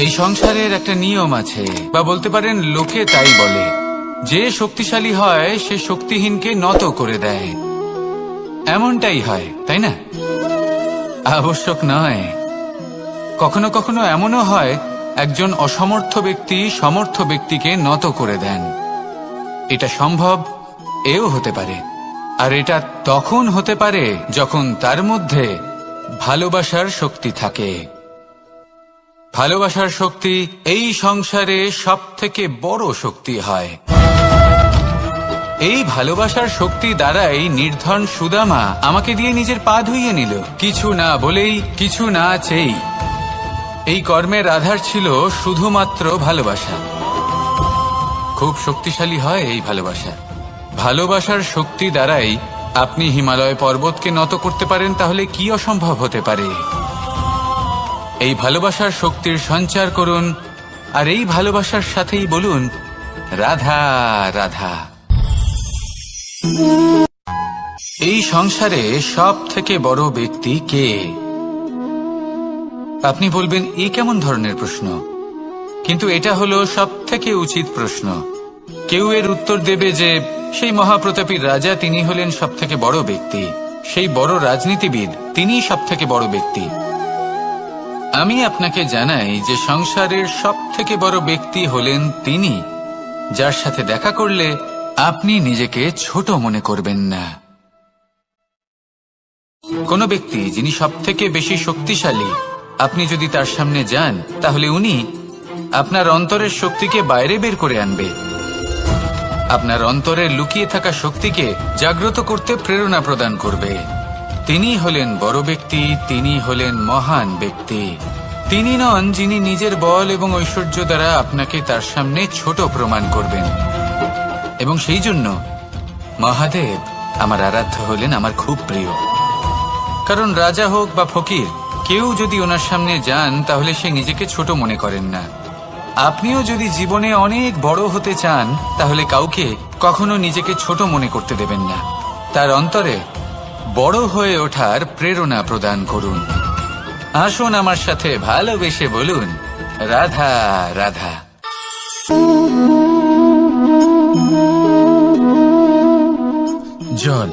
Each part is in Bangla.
এই সংসারের একটা নিয়ম আছে, বা বলতে পারেন লোকে তাই বলে, যে শক্তিশালী হয় সে শক্তিহীনকে নত করে দেয়। এমনটাই হয়, তাই না? আবশ্যক নয়। কখনো কখনো এমনও হয় একজন অসমর্থ ব্যক্তি সমর্থ ব্যক্তিকে নত করে দেন। এটা সম্ভব, এও হতে পারে। আর এটা তখন হতে পারে যখন তার মধ্যে ভালোবাসার শক্তি থাকে। ভালোবাসার শক্তি এই সংসারে সবথেকে বড় শক্তি হয়। এই ভালোবাসার শক্তি দ্বারাই নির্ধন সুদামা আমাকে দিয়ে নিজের পা ধুইয়ে নিল, কিছু না বলেই, কিছু না চেয়েই। এই কর্মের আধার ছিল শুধুমাত্র ভালোবাসা। খুব শক্তিশালী হয় এই ভালোবাসা। ভালোবাসার শক্তি দ্বারাই আপনি হিমালয় পর্বতকে নত করতে পারেন, তাহলে কি অসম্ভব হতে পারে? এই ভালোবাসার শক্তির সঞ্চার করুন, আর এই ভালোবাসার সাথেই বলুন রাধা রাধা। এই সংসারে সব থেকে বড় ব্যক্তি কে? আপনি বলবেন এ কেমন ধরনের প্রশ্ন? কিন্তু এটা হলো সব থেকে উচিত প্রশ্ন। কেউ এর উত্তর দেবে যে সেই মহাপ্রতাপী রাজা, তিনি হলেন সব থেকে বড় ব্যক্তি, সেই বড় রাজনীতিবিদ, তিনি সব থেকে বড় ব্যক্তি। আমি আপনাকে জানাই যে সংসারের সব থেকে বড় ব্যক্তি হলেন তিনি, যার সাথে দেখা করলে আপনি নিজেকে ছোট মনে করবেন না। কোন ব্যক্তি যিনি সব থেকে বেশি শক্তিশালী, আপনি যদি তার সামনে যান, তাহলে উনি আপনার অন্তরের শক্তিকে বাইরে বের করে আনবে। আপনার অন্তরের লুকিয়ে থাকা শক্তিকে জাগ্রত করতে প্রেরণা প্রদান করবে। তিনি হলেন বড় ব্যক্তি, তিনি হলেন মহান ব্যক্তি। তিনি নন যিনি নিজের বল এবং ঐশ্বর্য দ্বারা আপনাকে তার সামনে ছোট প্রমাণ করবেন। এবং সেই জন্য মহাদেব আমার আরাধ্য হলেন আমার খুব প্রিয়। কারণ রাজা হোক বা ফকির, কেউ যদি ওনার সামনে যান তাহলে সে নিজেকে ছোট মনে করেন না। আপনিও যদি জীবনে অনেক বড় হতে চান, তাহলে কাউকে কখনো নিজেকে ছোট মনে করতে দেবেন না। তার অন্তরে বড় হয়ে ওঠার প্রেরণা প্রদান করুন। আসুন আমার সাথে ভালোবেসে বলুন রাধা রাধা। জল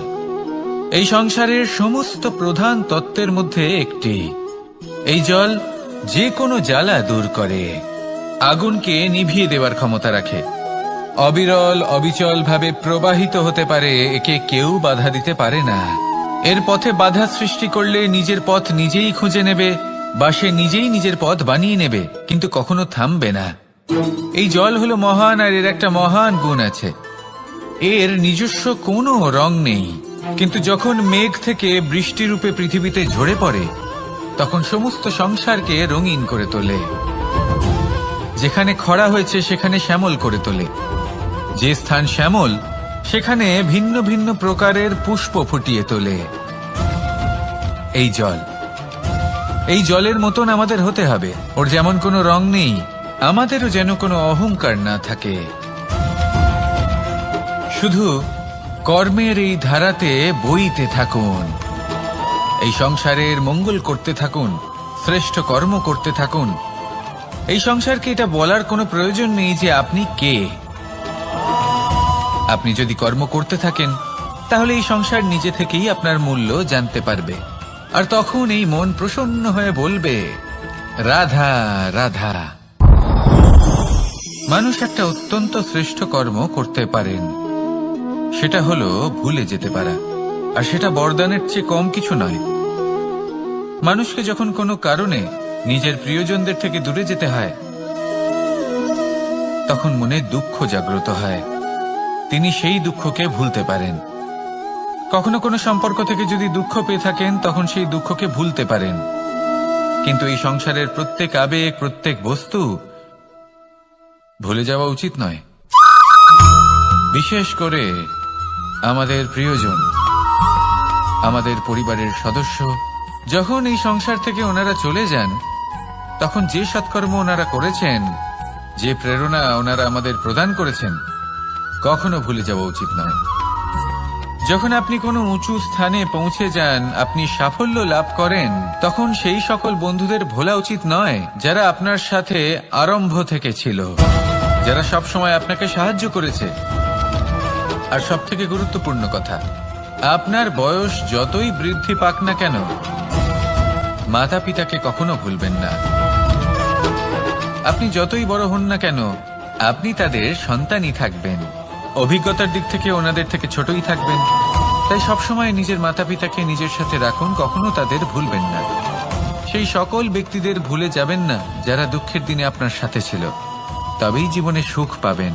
এই সংসারের সমস্ত প্রধান তত্ত্বের মধ্যে একটি। এই জল যে কোনো জ্বালা দূর করে, আগুনকে নিভিয়ে দেওয়ার ক্ষমতা রাখে, অবিরল অবিচল ভাবে প্রবাহিত হতে পারে, একে কেউ বাধা দিতে পারে না। এর পথে বাধা সৃষ্টি করলে নিজের পথ নিজেই খুঁজে নেবে, বা সে নিজেই নিজের পথ বানিয়ে নেবে, কিন্তু কখনো থামবে না। এই জল হলো মহান, আর এর একটা মহান গুণ আছে, এর নিজস্ব কোনো রং নেই। কিন্তু যখন মেঘ থেকে বৃষ্টি রূপে পৃথিবীতে ঝরে পড়ে, তখন সমস্ত সংসারকে রঙিন করে তোলে। যেখানে খরা হয়েছে সেখানে শ্যামল করে তোলে, যে স্থান শ্যামল সেখানে ভিন্ন ভিন্ন প্রকারের পুষ্প ফুটিয়ে তোলে। এই জল, এই জলের মতন আমাদের হতে হবে। ওর যেমন কোনো রং নেই, আমাদেরও যেন কোনো অহংকার না থাকে। শুধু কর্মের এই ধারাতে বইতে থাকুন, এই সংসারের মঙ্গল করতে থাকুন, শ্রেষ্ঠ কর্ম করতে থাকুন। এই সংসারকে এটা বলার কোনো প্রয়োজন নেই যে আপনি কে। আপনি যদি কর্ম করতে থাকেন, তাহলে এই সংসার নিজে থেকেই আপনার মূল্য জানতে পারবে, আর তখন এই মন প্রসন্ন হয়ে বলবে রাধা রাধা। মানুষ একটা অত্যন্ত শ্রেষ্ঠ কর্ম করতে পারেন, সেটা হলো ভুলে যেতে পারা, আর সেটা বরদানের চেয়ে কম কিছু নয়। মানুষকে যখন কোনো কারণে নিজের প্রিয়জনদের থেকে দূরে যেতে হয়, তখন মনে দুঃখ জাগ্রত হয়, তিনি সেই দুঃখকে ভুলতে পারেন। কখনো কোনো সম্পর্ক থেকে যদি দুঃখ পেয়ে থাকেন, তখন সেই দুঃখকে ভুলতে পারেন। কিন্তু এই সংসারের প্রত্যেক আবেগ, প্রত্যেক বস্তু ভুলে যাওয়া উচিত নয়। বিশেষ করে আমাদের প্রিয়জন, আমাদের পরিবারের সদস্য, যখন এই সংসার থেকে ওনারা চলে যান, তখন যে সৎকর্ম ওনারা করেছেন, যে প্রেরণা ওনারা আমাদের প্রদান করেছেন, কখনো ভুলে যাওয়া উচিত নয়। যখন আপনি কোনো উঁচু স্থানে পৌঁছে যান, আপনি সাফল্য লাভ করেন, তখন সেই সকল বন্ধুদের ভোলা উচিত নয় যারা আপনার সাথে আরম্ভ থেকে ছিল, যারা সব সময় আপনাকে সাহায্য করেছে। আর সবথেকে গুরুত্বপূর্ণ কথা, আপনার বয়স যতই বৃদ্ধি পাক না কেন, মাতা পিতাকে কখনো ভুলবেন না। আপনি যতই বড় হন না কেন, আপনি তাদের সন্তানই থাকবেন। অভিজ্ঞতার দিক থেকে ওনাদের থেকে ছোটই থাকবেন। তাই সবসময় নিজের মাতা পিতাকে নিজের সাথে রাখুন, কখনো তাদের ভুলবেন না। সেই সকল ব্যক্তিদের ভুলে যাবেন না যারা দুঃখের দিনে আপনার সাথে ছিল, তবেই জীবনে সুখ পাবেন।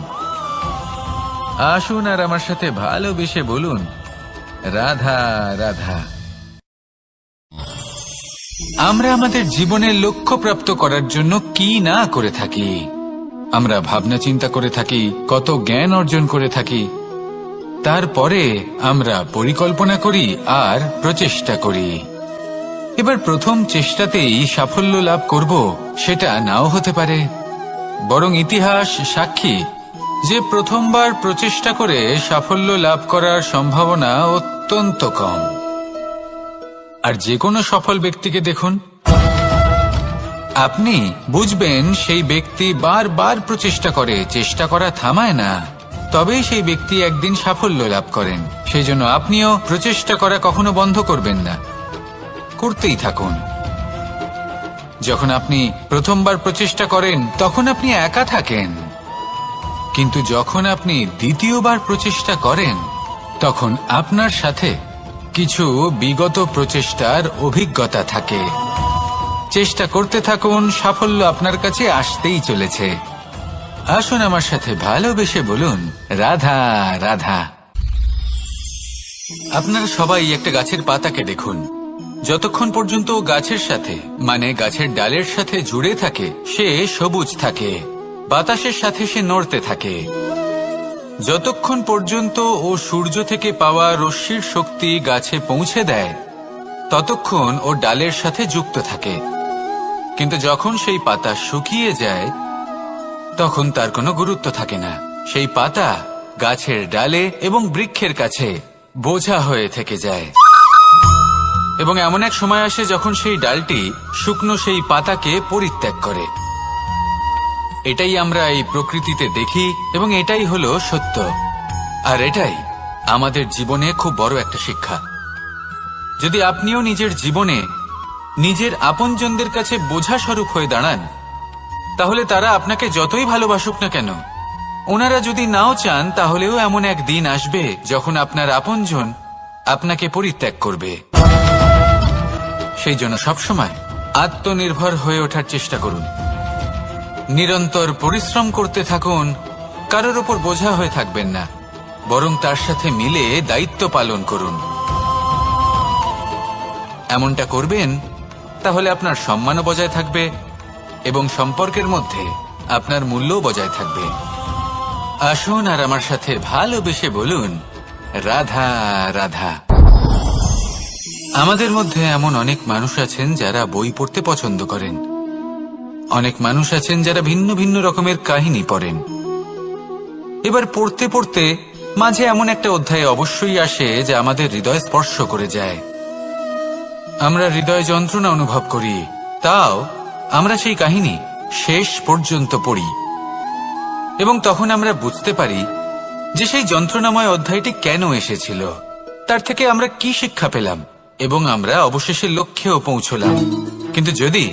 আসুন আর আমার সাথে ভালোবেসে বলুন, রাধা রাধা। আমরা আমাদের জীবনের লক্ষ্য প্রাপ্ত করার জন্য কি না করে থাকি। আমরা ভাবনা চিন্তা করে থাকি, কত জ্ঞান অর্জন করে থাকি, তারপরে আমরা পরিকল্পনা করি আর প্রচেষ্টা করি। এবার প্রথম চেষ্টাতেই সাফল্য লাভ করব সেটা নাও হতে পারে, বরং ইতিহাস সাক্ষী যে প্রথমবার প্রচেষ্টা করে সাফল্য লাভ করার সম্ভাবনা অত্যন্ত কম। আর যে কোনো সফল ব্যক্তিকে দেখুন, আপনি বুঝবেন সেই ব্যক্তি বারবার প্রচেষ্টা করে, চেষ্টা করা থামায় না, তবেই সেই ব্যক্তি একদিন সাফল্য লাভ করেন। সেই জন্য আপনিও প্রচেষ্টা করা কখনো বন্ধ করবেন না, করতেই থাকুন। যখন আপনি প্রথমবার প্রচেষ্টা করেন তখন আপনি একা থাকেন, কিন্তু যখন আপনি দ্বিতীয়বার প্রচেষ্টা করেন তখন আপনার সাথে কিছু বিগত প্রচেষ্টার অভিজ্ঞতা থাকে। চেষ্টা করতে থাকুন, সাফল্য আপনার কাছে আসতেই চলেছে। আসুন আমার সাথে ভালোবেসে বলুন, রাধা রাধা। আপনারা সবাই একটা গাছের পাতাকে দেখুন, যতক্ষণ পর্যন্ত গাছের সাথে মানে গাছের ডালের সাথে জুড়ে থাকে সে সবুজ থাকে, বাতাসের সাথে সে নড়তে থাকে। যতক্ষণ পর্যন্ত ও সূর্য থেকে পাওয়া রশ্মির শক্তি গাছে পৌঁছে দেয় ততক্ষণ ও ডালের সাথে যুক্ত থাকে। কিন্তু যখন সেই পাতা শুকিয়ে যায় তখন তার কোনো গুরুত্ব থাকে না। সেই পাতা গাছের ডালে এবং বৃক্ষের কাছে বোঝা হয়ে থেকে যায়। এবং এমন এক সময় আসে যখন সেই ডালটি শুকনো সেই পাতাকে পরিত্যাগ করে। এটাই আমরা এই প্রকৃতিতে দেখি এবং এটাই হলো সত্য। আর এটাই আমাদের জীবনে খুব বড় একটা শিক্ষা। যদি আপনিও নিজের জীবনে নিজের আপনজনদের কাছে বোঝা স্বরূপ হয়ে দাঁড়ান, তাহলে তারা আপনাকে যতই ভালোবাসুক না কেন, ওনারা যদি নাও চান তাহলেও এমন এক দিন আসবে যখন আপনার আপনজন আপনাকে পরিত্যাগ করবে। সেই জন্য সবসময় আত্মনির্ভর হয়ে ওঠার চেষ্টা করুন, নিরন্তর পরিশ্রম করতে থাকুন, কারোর ওপর বোঝা হয়ে থাকবেন না, বরং তার সাথে মিলে দায়িত্ব পালন করুন। এমনটা করবেন তাহলে আপনার সম্মানও বজায় থাকবে এবং সম্পর্কের মধ্যে আপনার মূল্যও বজায় থাকবে। আসুন আর আমার সাথে ভালোবেসে বলুন, রাধা রাধা। আমাদের মধ্যে এমন অনেক মানুষ আছেন যারা বই পড়তে পছন্দ করেন, অনেক মানুষ আছেন যারা ভিন্ন ভিন্ন রকমের কাহিনী পড়েন। এবার পড়তে পড়তে মাঝে এমন একটা অধ্যায় অবশ্যই আসে যা আমাদের হৃদয় স্পর্শ করে যায়। আমরা হৃদয় যন্ত্রণা অনুভব করি, তাও আমরা সেই কাহিনী শেষ পর্যন্ত পড়ি এবং তখন আমরা বুঝতে পারি যে সেই যন্ত্রণাময় অধ্যায়টি কেন এসেছিল, তার থেকে আমরা কি শিক্ষা পেলাম এবং আমরা অবশেষে লক্ষ্যেও পৌঁছলাম। কিন্তু যদি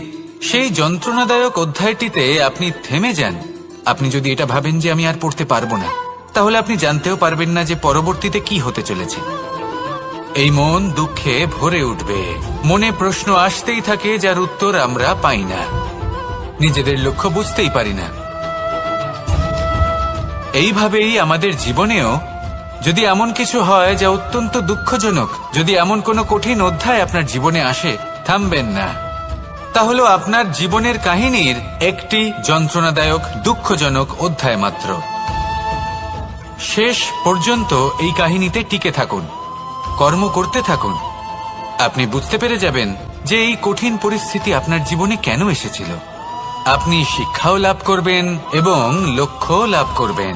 সেই যন্ত্রণাদায়ক অধ্যায়টিতে আপনি থেমে যান, আপনি যদি এটা ভাবেন যে আমি আর পড়তে পারবো না, তাহলে আপনি জানতেও পারবেন না যে পরবর্তীতে কি হতে চলেছে। এই মন দুঃখে ভরে উঠবে, মনে প্রশ্ন আসতেই থাকে যার উত্তর আমরা পাই না, নিজেদের লক্ষ্য বুঝতেই পারি না। এইভাবেই আমাদের জীবনেও যদি এমন কিছু হয় যা অত্যন্ত দুঃখজনক, যদি এমন কোনো কঠিন অধ্যায় আপনার জীবনে আসে, থামবেন না। তাহলে আপনার জীবনের কাহিনীর একটি যন্ত্রণাদায়ক দুঃখজনক অধ্যায় মাত্র। শেষ পর্যন্ত এই কাহিনীতে টিকে থাকুন, কর্ম করতে থাকুন। আপনি বুঝতে পেরে যাবেন যে এই কঠিন পরিস্থিতি আপনার জীবনে কেন এসেছিল। আপনি শিক্ষাও লাভ করবেন এবং লক্ষ্যও লাভ করবেন।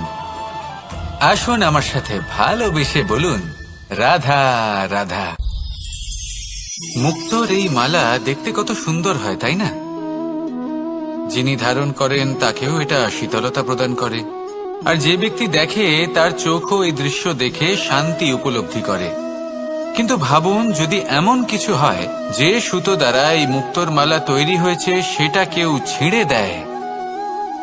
আসুন আমার সাথে ভালোবেসে বলুন, রাধা রাধা। মুক্তোর এই মালা দেখতে কত সুন্দর হয়, তাই না? যিনি ধারণ করেন তাকেও এটা শীতলতা প্রদান করে, আর যে ব্যক্তি দেখে তার চোখও এই দৃশ্য দেখে শান্তি উপলব্ধি করে। কিন্তু ভাবুন, যদি এমন কিছু হয় যে সুতো দ্বারা এই মুক্তোর মালা তৈরি হয়েছে সেটা কেউ ছিঁড়ে দেয়,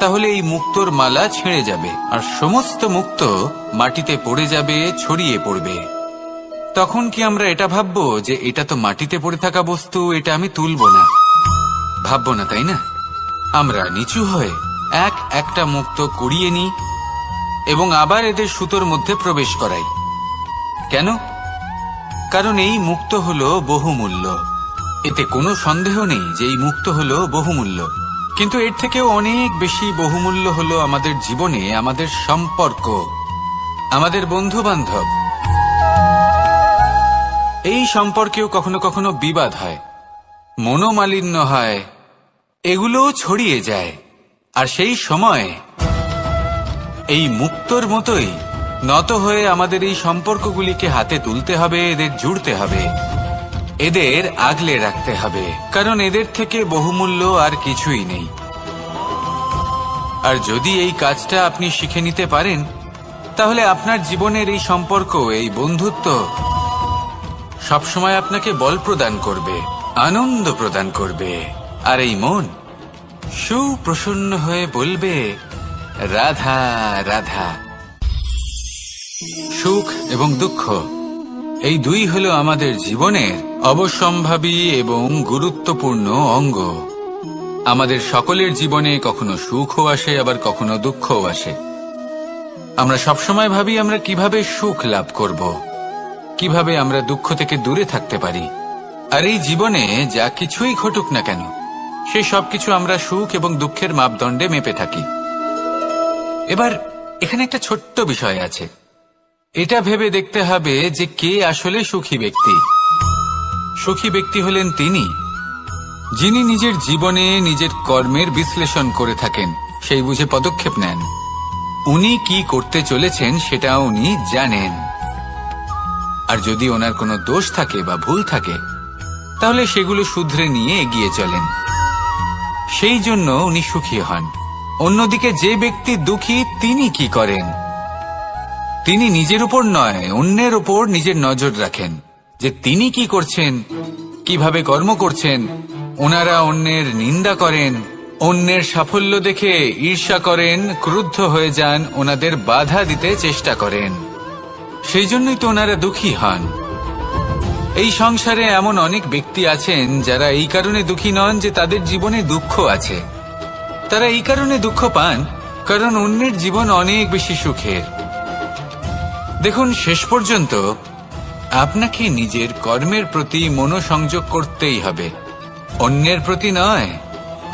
তাহলে এই মুক্তোর মালা ছিঁড়ে যাবে আর সমস্ত মুক্তো মাটিতে পড়ে যাবে, ছড়িয়ে পড়বে। তখন কি আমরা এটা ভাববো যে এটা তো মাটিতে পড়ে থাকা বস্তু, এটা আমি তুলবো না? ভাববো না, তাই না? আমরা নিচু হয়ে একটা মুক্তো কুড়িয়ে নিই এবং আবার এদের সুতোর মধ্যে প্রবেশ করাই। কেন? কারণ এই মুক্তো হলো বহুমূল্য। এতে কোনো সন্দেহ নেই যে এই মুক্তো হলো বহুমূল্য। কিন্তু এর থেকেও অনেক বেশি বহুমূল্য হলো আমাদের জীবনে আমাদের সম্পর্ক, আমাদের বন্ধু বান্ধব। এই সম্পর্কেও কখনো কখনো বিবাদ হয়, মনোমালিন্য হয়, এগুলোও ছড়িয়ে যায়। আর সেই সময় এই মুক্তোর মতোই নত হয়ে আমাদের এই সম্পর্কগুলিকে হাতে তুলতে হবে, এদের জুড়তে হবে, এদের আগলে রাখতে হবে, কারণ এদের থেকে বহুমূল্য আর কিছুই নেই। আর যদি এই কাজটা আপনি শিখে নিতে পারেন, তাহলে আপনার জীবনের এই সম্পর্ক, এই বন্ধুত্ব সবসময় আপনাকে বল প্রদান করবে, আনন্দ প্রদান করবে, আর এই মন সুপ্রসন্ন হয়ে বলবে রাধা রাধা। সুখ এবং দুঃখ এই দুই হলো আমাদের জীবনের অবশ্যম্ভাবী এবং গুরুত্বপূর্ণ অঙ্গ। আমাদের সকলের জীবনে কখনো সুখও আসে, আবার কখনো দুঃখও আসে। আমরা সবসময় ভাবি আমরা কিভাবে সুখ লাভ করব, কিভাবে আমরা দুঃখ থেকে দূরে থাকতে পারি। আর এই জীবনে যা কিছুই ঘটুক না কেন, সেই সবকিছু আমরা সুখ এবং দুঃখের মাপদণ্ডে মেপে থাকি। এবার এখানে একটা ছোট্ট বিষয় আছে, এটা ভেবে দেখতে হবে যে কে আসলে সুখী ব্যক্তি। সুখী ব্যক্তি হলেন তিনি যিনি নিজের জীবনে নিজের কর্মের বিশ্লেষণ করে থাকেন, সেই বুঝে পদক্ষেপ নেন। উনি কি করতে চলেছেন সেটা উনি জানেন, আর যদি ওনার কোনো দোষ থাকে বা ভুল থাকে তাহলে সেগুলো শুধরে নিয়ে এগিয়ে চলেন। সেই জন্য উনি সুখী হন। অন্যদিকে যে ব্যক্তি দুঃখী, তিনি কি করেন? তিনি নিজের উপর নয়, অন্যের উপর নিজের নজর রাখেন যে তিনি কি করছেন, কিভাবে কর্ম করছেন। ওনারা অন্যের নিন্দা করেন, অন্যের সাফল্য দেখে ঈর্ষা করেন, ক্রুদ্ধ হয়ে যান, ওনাদের বাধা দিতে চেষ্টা করেন। সেই জন্যই তো ওনারা দুঃখী হন। এই সংসারে এমন অনেক ব্যক্তি আছেন যারা এই কারণে দুঃখী নন যে তাদের জীবনে দুঃখ আছে। তারা এই কারণে দুঃখ পান কারণ অন্যের জীবন অনেক বেশি সুখের। দেখুন, শেষ পর্যন্ত আপনাকে নিজের কর্মের প্রতি মনোসংযোগ করতেই হবে, অন্যের প্রতি নয়।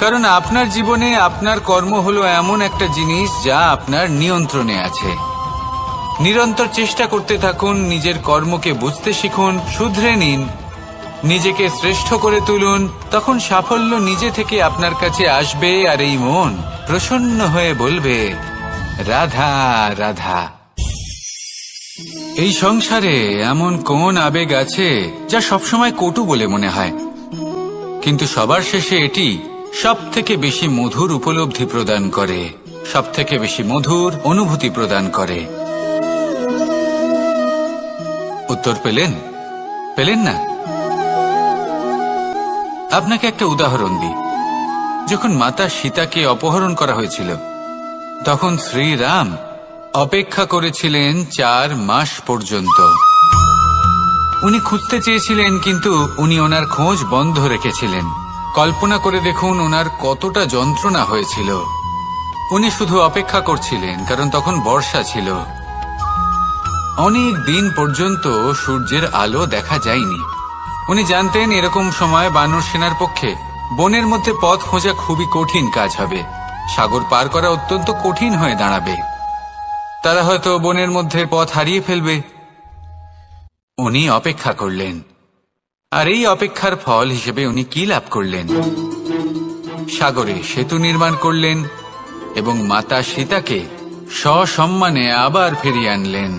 কারণ আপনার জীবনে আপনার কর্ম হলো এমন একটা জিনিস যা আপনার নিয়ন্ত্রণে আছে। নিরন্তর চেষ্টা করতে থাকুন, নিজের কর্মকে বুঝতে শিখুন, শুধরে নিন, নিজেকে শ্রেষ্ঠ করে তুলুন। তখন সাফল্য নিজে থেকে আপনার কাছে আসবে, আর এই মন প্রসন্ন হয়ে বলবে রাধা রাধা। এই সংসারে এমন কোন আবেগ আছে যা সবসময় কটু বলে মনে হয়, কিন্তু সবার শেষে এটি সব থেকে বেশি মধুর উপলব্ধি প্রদান করে, সব থেকে বেশি মধুর অনুভূতি প্রদান করে। উত্তর পেলেন? পেলেন না? আপনাকে একটা উদাহরণ দিই। যখন মাতা সীতাকে অপহরণ করা হয়েছিল, তখন শ্রীরাম অপেক্ষা করেছিলেন 4 মাস পর্যন্ত। উনি খুঁজতে চেয়েছিলেন, কিন্তু উনি ওনার খোঁজ বন্ধ রেখেছিলেন। কল্পনা করে দেখুন ওনার কতটা যন্ত্রণা হয়েছিল। উনি শুধু অপেক্ষা করছিলেন, কারণ তখন বর্ষা ছিল। অনেক দিন পর্যন্ত সূর্যের আলো দেখা যায়নি। উনি জানতেন এরকম সময় বানর সেনার পক্ষে বনের মধ্যে পথ খোঁজা খুবই কঠিন কাজ হবে, সাগর পার করা অত্যন্ত কঠিন হয়ে দাঁড়াবে। তারা হয়তো বনের মধ্যে পথ হারিয়ে ফেলবে। উনি অপেক্ষা করলেন, আর এই অপেক্ষার ফল হিসেবে উনি কি লাভ করলেন? সাগরে সেতু নির্মাণ করলেন এবং মাতা সীতাকে সসম্মানে আবার ফিরিয়ে আনলেন।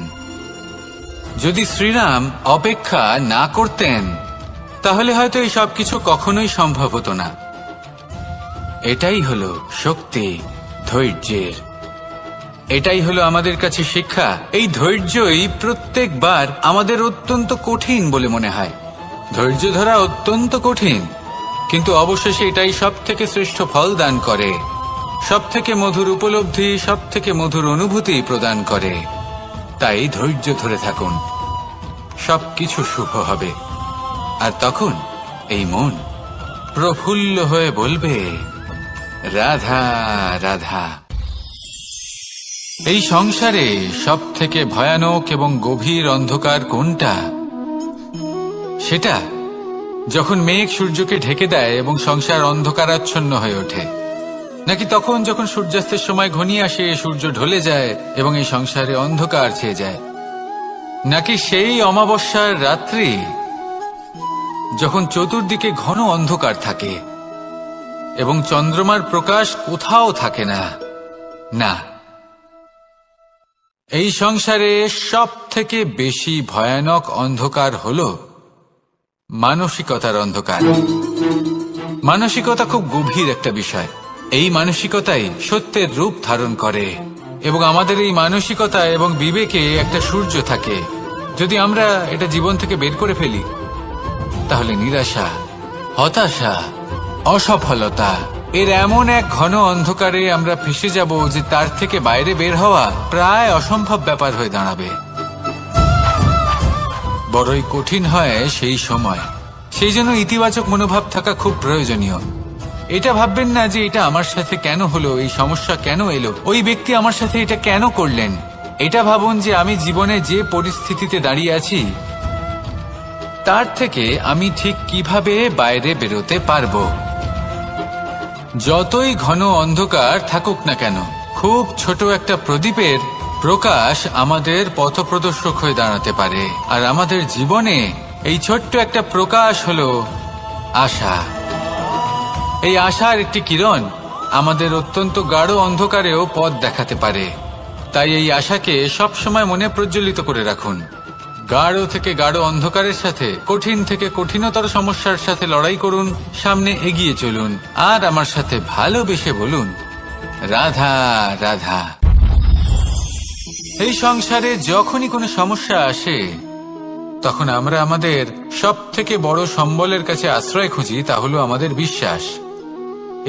যদি শ্রীরাম অপেক্ষা না করতেন তাহলে হয়তো এই সবকিছু কখনোই সম্ভব হতো না। এটাই হলো শক্তি ধৈর্যের, এটাই হলো আমাদের কাছে শিক্ষা। এই ধৈর্যই প্রত্যেকবার আমাদের অত্যন্ত কঠিন বলে মনে হয়। ধৈর্য ধরা অত্যন্ত কঠিন, কিন্তু অবশেষে এটাই সব থেকে শ্রেষ্ঠ ফল দান করে, সব থেকে মধুর উপলব্ধি, সব থেকে মধুর অনুভূতি প্রদান করে। তাই ধৈর্য ধরে থাকুন, সবকিছু শুভ হবে। আর তখন এই মন প্রফুল্ল হয়ে বলবে, রাধা রাধা। এই সংসারে সব থেকে ভয়ানক এবং গভীর অন্ধকার কোনটা? সেটা যখন মেঘ সূর্যকে ঢেকে দেয় এবং সংসার অন্ধকারাচ্ছন্ন হয়ে ওঠে, নাকি তখন যখন সূর্যাস্তের সময় ঘনিয়ে আসে, সূর্য ঢলে যায় এবং এই সংসারে অন্ধকার ছেয়ে যায়, নাকি সেই অমাবস্যার রাত্রি যখন চতুর্দিকে ঘন অন্ধকার থাকে এবং চন্দ্রমার প্রকাশ কোথাও থাকে না? না, এই সংসারে সব থেকে বেশি ভয়ানক অন্ধকার হলো মানসিকতার অন্ধকার। মানসিকতা খুব গভীর একটা বিষয়। এই মানসিকতাই সত্যের রূপ ধারণ করে এবং আমাদের এই মানসিকতা এবং বিবেকে একটা সূর্য থাকে। যদি আমরা এটা জীবন থেকে বের করে ফেলি তাহলে নিরাশা, হতাশা, অসফলতা এর এমন এক ঘন অন্ধকারে আমরা ফেসে যাব যে তার থেকে বাইরে বের হওয়া প্রায় অসম্ভব ব্যাপার হয়ে দাঁড়াবে। বড়ই কঠিন হয় সেই সময়। সেই জন্য ইতিবাচক মনোভাব থাকা খুব প্রয়োজনীয়। এটা ভাববেন না যে এটা আমার সাথে কেন হলো, এই সমস্যা কেন এলো, ওই ব্যক্তি আমার সাথে এটা কেন করলেন। এটা ভাবুন যে আমি জীবনে যে পরিস্থিতিতে দাঁড়িয়ে আছি তার থেকে আমি ঠিক কিভাবে বাইরে বেরোতে পারবো। যতই ঘন অন্ধকার থাকুক না কেন, খুব ছোট একটা প্রদীপের প্রকাশ আমাদের পথপ্রদর্শক হয়ে দাঁড়াতে পারে। আর আমাদের জীবনে এই ছোট্ট একটা প্রকাশ হলো আশা। এই আশার একটি কিরণ আমাদের অত্যন্ত গাঢ় অন্ধকারেও পথ দেখাতে পারে। তাই এই আশাকে সবসময় মনে প্রজ্বলিত করে রাখুন। গাঢ় থেকে গাঢ় অন্ধকারের সাথে, কঠিন থেকে কঠিনতর সমস্যার সাথে লড়াই করুন, সামনে এগিয়ে চলুন, আর আমার সাথে ভালোবেসে বলুন, রাধা রাধা। এই সংসারে যখনই কোনো সমস্যা আসে তখন আমরা আমাদের সব থেকে বড় সম্বলের কাছে আশ্রয় খুঁজি, তা হলো আমাদের বিশ্বাস।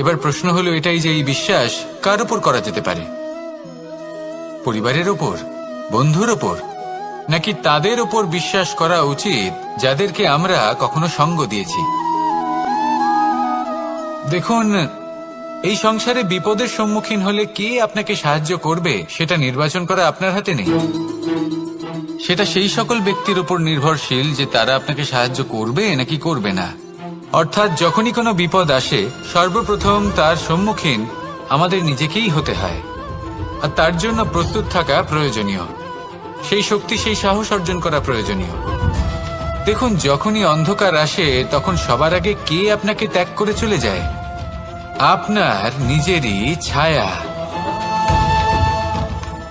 এবার প্রশ্ন হলো এটাই যে এই বিশ্বাস কার উপর করা যেতে পারে? পরিবারের উপর, বন্ধুর উপর, নাকি তাদের উপর বিশ্বাস করা উচিত যাদেরকে আমরা কখনো সঙ্গ দিয়েছি? দেখুন, এই সংসারে বিপদের সম্মুখীন হলে কে আপনাকে সাহায্য করবে সেটা নির্বাচন করা আপনার হাতে নেই। সেটা সেই সকল ব্যক্তির উপর নির্ভরশীল যে তারা আপনাকে সাহায্য করবে নাকি করবে না। অর্থাৎ যখনই কোনো বিপদ আসে সর্বপ্রথম তার সম্মুখীন আমাদের নিজেকেই হতে হয়, আর তার জন্য প্রস্তুত থাকা প্রয়োজনীয়। সেই শক্তি, সেই সাহস অর্জন করা প্রয়োজনীয়। দেখুন, যখনই অন্ধকার আসে তখন সবার আগে কে আপনাকে ত্যাগ করে চলে যায়? আপনার নিজেরই ছায়া।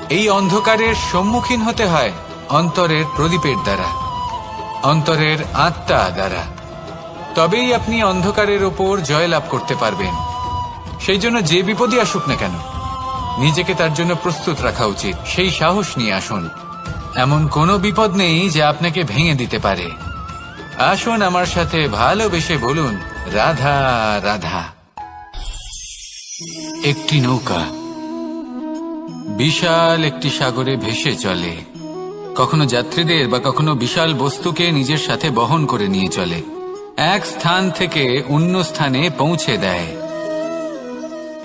এই অন্ধকারের সম্মুখীন হতে হয় অন্তরের প্রদীপের দ্বারা, অন্তরের আত্মা দ্বারা। তবেই আপনি অন্ধকারের ওপর জয়লাভ করতে পারবেন। সেই জন্য যে বিপদই আসুক না কেন নিজেকে তার জন্য প্রস্তুত রাখা উচিত। সেই সাহস নিয়ে আসুন। এমন কোনো বিপদ নেই যা আপনাকে ভেঙে দিতে পারে। আসুন আমার সাথে ভালোবেসে বলুন, রাধা রাধা। একটি নৌকা বিশাল একটি সাগরে ভেসে চলে। কখনো যাত্রীদের বা কখনো বিশাল বস্তুকে নিজের সাথে বহন করে নিয়ে চলে, এক স্থান থেকে অন্য স্থানে পৌঁছে দেয়।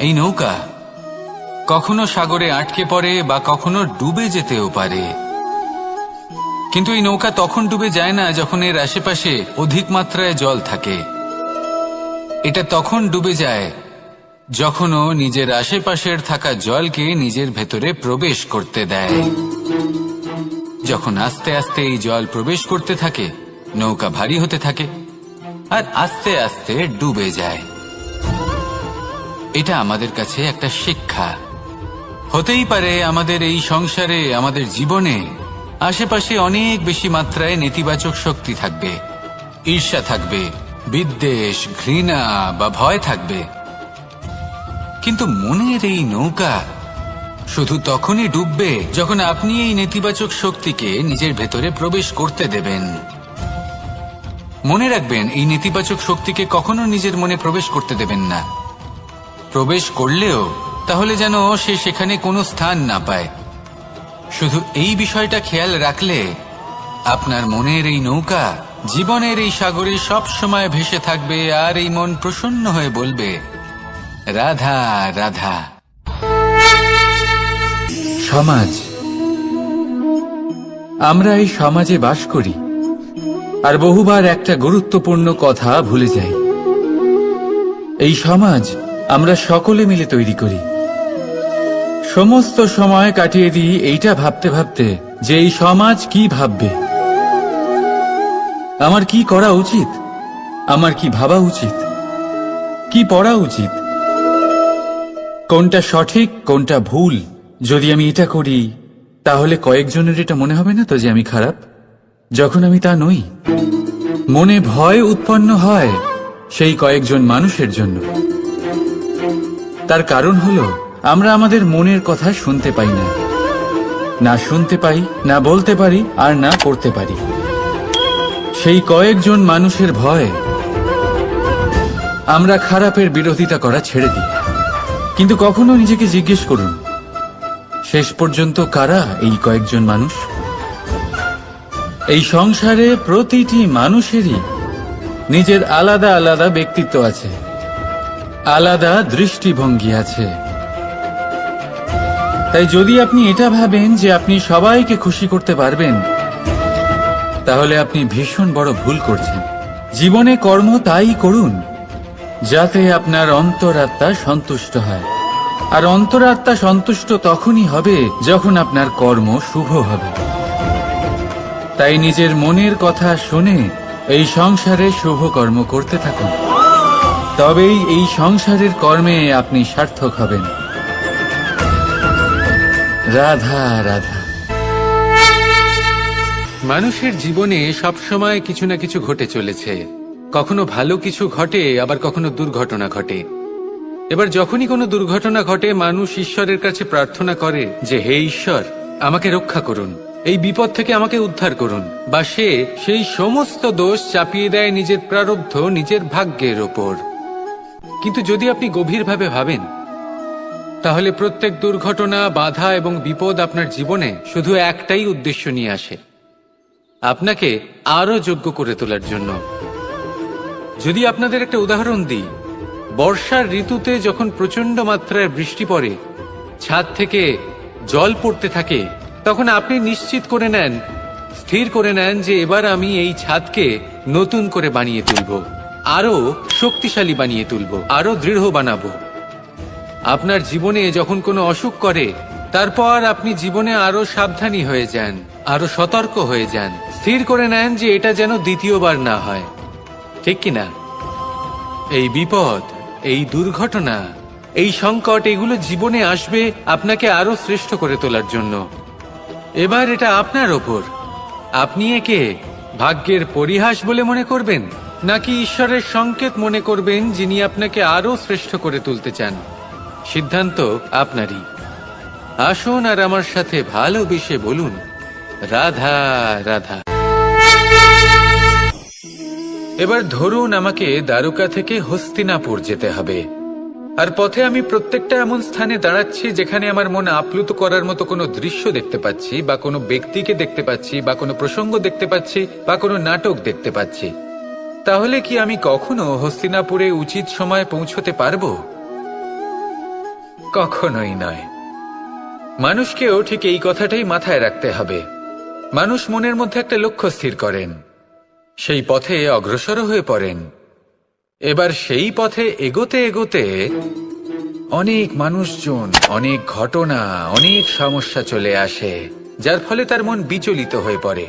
এই নৌকা কখনো সাগরে আটকে পড়ে বা কখনো ডুবে যেতেও পারে, কিন্তু এই নৌকা তখন ডুবে যায় না যখন এর আশেপাশে অধিক মাত্রায় জল থাকে। এটা তখন ডুবে যায় যখন ও নিজের আশেপাশের থাকা জলকে নিজের ভেতরে প্রবেশ করতে দেয়। যখন আস্তে আস্তে এই জল প্রবেশ করতে থাকে নৌকা ভারী হতে থাকে আর আস্তে আস্তে ডুবে যায়। এটা আমাদের কাছে একটা শিক্ষা। হতেই পারে আমাদের এই সংসারে, আমাদের জীবনে আশেপাশে অনেক বেশি মাত্রায় নেতিবাচক শক্তি থাকবে, ঈর্ষা থাকবে, বিদ্বেষ, ঘৃণা বা ভয় থাকবে। কিন্তু মনের এই নৌকা শুধু তখনই ডুববে যখন আপনি এই নেতিবাচক শক্তিকে নিজের ভেতরে প্রবেশ করতে দেবেন। মনে রাখবেন, এই নেতিবাচক শক্তিকে কখনো নিজের মনে প্রবেশ করতে দেবেন না। প্রবেশ করলেও তাহলে যেন সে সেখানে কোনো স্থান না পায়। শুধু এই বিষয়টা খেয়াল রাখলে আপনার মনের এই নৌকা জীবনের এই সাগরে সব সময় ভেসে থাকবে, আর এই মন প্রসন্ন হয়ে বলবে, রাধা রাধা। সমাজ, আমরা এই সমাজে বাস করি আর বহুবার একটা গুরুত্বপূর্ণ কথা ভুলে যাই। এই সমাজ আমরা সকলে মিলে তৈরি করি। সমস্ত সময় কাটিয়ে দিই এইটা ভাবতে ভাবতে যে এই সমাজ কি ভাববে, আমার কি করা উচিত, আমার কি ভাবা উচিত, কি পড়া উচিত, কোনটা সঠিক কোনটা ভুল। যদি আমি এটা করি তাহলে কয়েকজনের এটা মনে হবে না তো যে আমি খারাপ, যখন আমি তা নই। মনে ভয় উৎপন্ন হয় সেই কয়েকজন মানুষের জন্য। তার কারণ হলো আমরা আমাদের মনের কথা শুনতে পাই না, না শুনতে পাই, না বলতে পারি, আর না করতে পারি। সেই কয়েকজন মানুষের ভয় আমরা খারাপের বিরোধিতা করা ছেড়ে দিই। কিন্তু কখনো নিজেকে জিজ্ঞেস করুন, শেষ পর্যন্ত কারা এই কয়েকজন মানুষ? এই সংসারে প্রতিটি মানুষেরই নিজের আলাদা আলাদা ব্যক্তিত্ব আছে, আলাদা দৃষ্টিভঙ্গি আছে। তাই যদি আপনি এটা ভাবেন যে আপনি সবাইকে খুশি করতে পারবেন, তাহলে আপনি ভীষণ বড় ভুল করছেন। জীবনে কর্ম তাই করুন যাতে আপনার অন্তরাত্মা সন্তুষ্ট হয়, আর অন্তরাত্মা সন্তুষ্ট তখনই হবে যখন আপনার কর্ম শুভ হবে। তাই নিজের মনের কথা শুনে এই সংসারে শুভ কর্ম করতে থাকুন, তবেই এই সংসারের কর্মে আপনি সার্থক হবেন। রাধা রাধা। মানুষের জীবনে সবসময় কিছু না কিছু ঘটে চলেছে। কখনো ভালো কিছু ঘটে, আবার কখনো দুর্ঘটনা ঘটে। এবার যখনই কোনো দুর্ঘটনা ঘটে, মানুষ ঈশ্বরের কাছে প্রার্থনা করে যে, হে ঈশ্বর, আমাকে রক্ষা করুন, এই বিপদ থেকে আমাকে উদ্ধার করুন। বা সে সেই সমস্ত দোষ চাপিয়ে দেয় নিজের প্রারব্ধ, নিজের ভাগ্যের ওপর। কিন্তু যদি আপনি গভীরভাবে ভাবেন, তাহলে প্রত্যেক দুর্ঘটনা, বাধা এবং বিপদ আপনার জীবনে শুধু একটাই উদ্দেশ্য নিয়ে আসে, আপনাকে আরো যোগ্য করে তোলার জন্য। যদি আপনাদের একটা উদাহরণ দিই, বর্ষার ঋতুতে যখন প্রচন্ড মাত্রায় বৃষ্টি পড়ে, ছাদ থেকে জল পড়তে থাকে, তখন আপনি নিশ্চিত করে নেন, স্থির করে নেন যে এবার আমি এই ছাদকে নতুন করে বানিয়ে তুলব, আরো শক্তিশালী বানিয়ে তুলব, আরো দৃঢ় বানাবো। আপনার জীবনে যখন কোনো অসুখ করে, তারপর আপনি জীবনে আরো সাবধানী হয়ে যান, আরো সতর্ক হয়ে যান, স্থির করে নেন যে এটা যেন দ্বিতীয়বার না হয়, ঠিক কিনা? এই বিপদ, এই দুর্ঘটনা, এই সংকট, এগুলো জীবনে আসবে আপনাকে আরো শ্রেষ্ঠ করে তোলার জন্য। এবার এটা আপনার ওপর। আপনি একে ভাগ্যের পরিহাস বলে মনে করবেন, নাকি ঈশ্বরের সংকেত মনে করবেন, যিনি আপনাকে আরো শ্রেষ্ঠ করে তুলতে চান? সিদ্ধান্ত আপনারই। আসুন আর আমার সাথে ভালোবেসে বলুন, রাধা রাধা। এবার ধরুন আমাকে দ্বারকা থেকে হস্তিনাপুর যেতে হবে, আর পথে আমি প্রত্যেকটা এমন স্থানে দাঁড়াচ্ছি যেখানে আমার মন আপ্লুত করার মতো কোনো দৃশ্য দেখতে পাচ্ছি, বা কোনো ব্যক্তিকে দেখতে পাচ্ছি, বা কোনো প্রসঙ্গ দেখতে পাচ্ছি, বা কোনো নাটক দেখতে পাচ্ছি। তাহলে কি আমি কখনো হস্তিনাপুরে উচিত সময়ে পৌঁছতে পারবো? কখনোই নয়। মানুষকেও ঠিক এই কথাটাই মাথায় রাখতে হবে। মানুষ মনের মধ্যে একটা লক্ষ্য স্থির করেন, সেই পথে অগ্রসর হয়ে পড়েন। এবার সেই পথে এগোতে এগোতে অনেক মানুষজন, অনেক ঘটনা, অনেক সমস্যা চলে আসে, যার ফলে তার মন বিচলিত হয়ে পড়ে।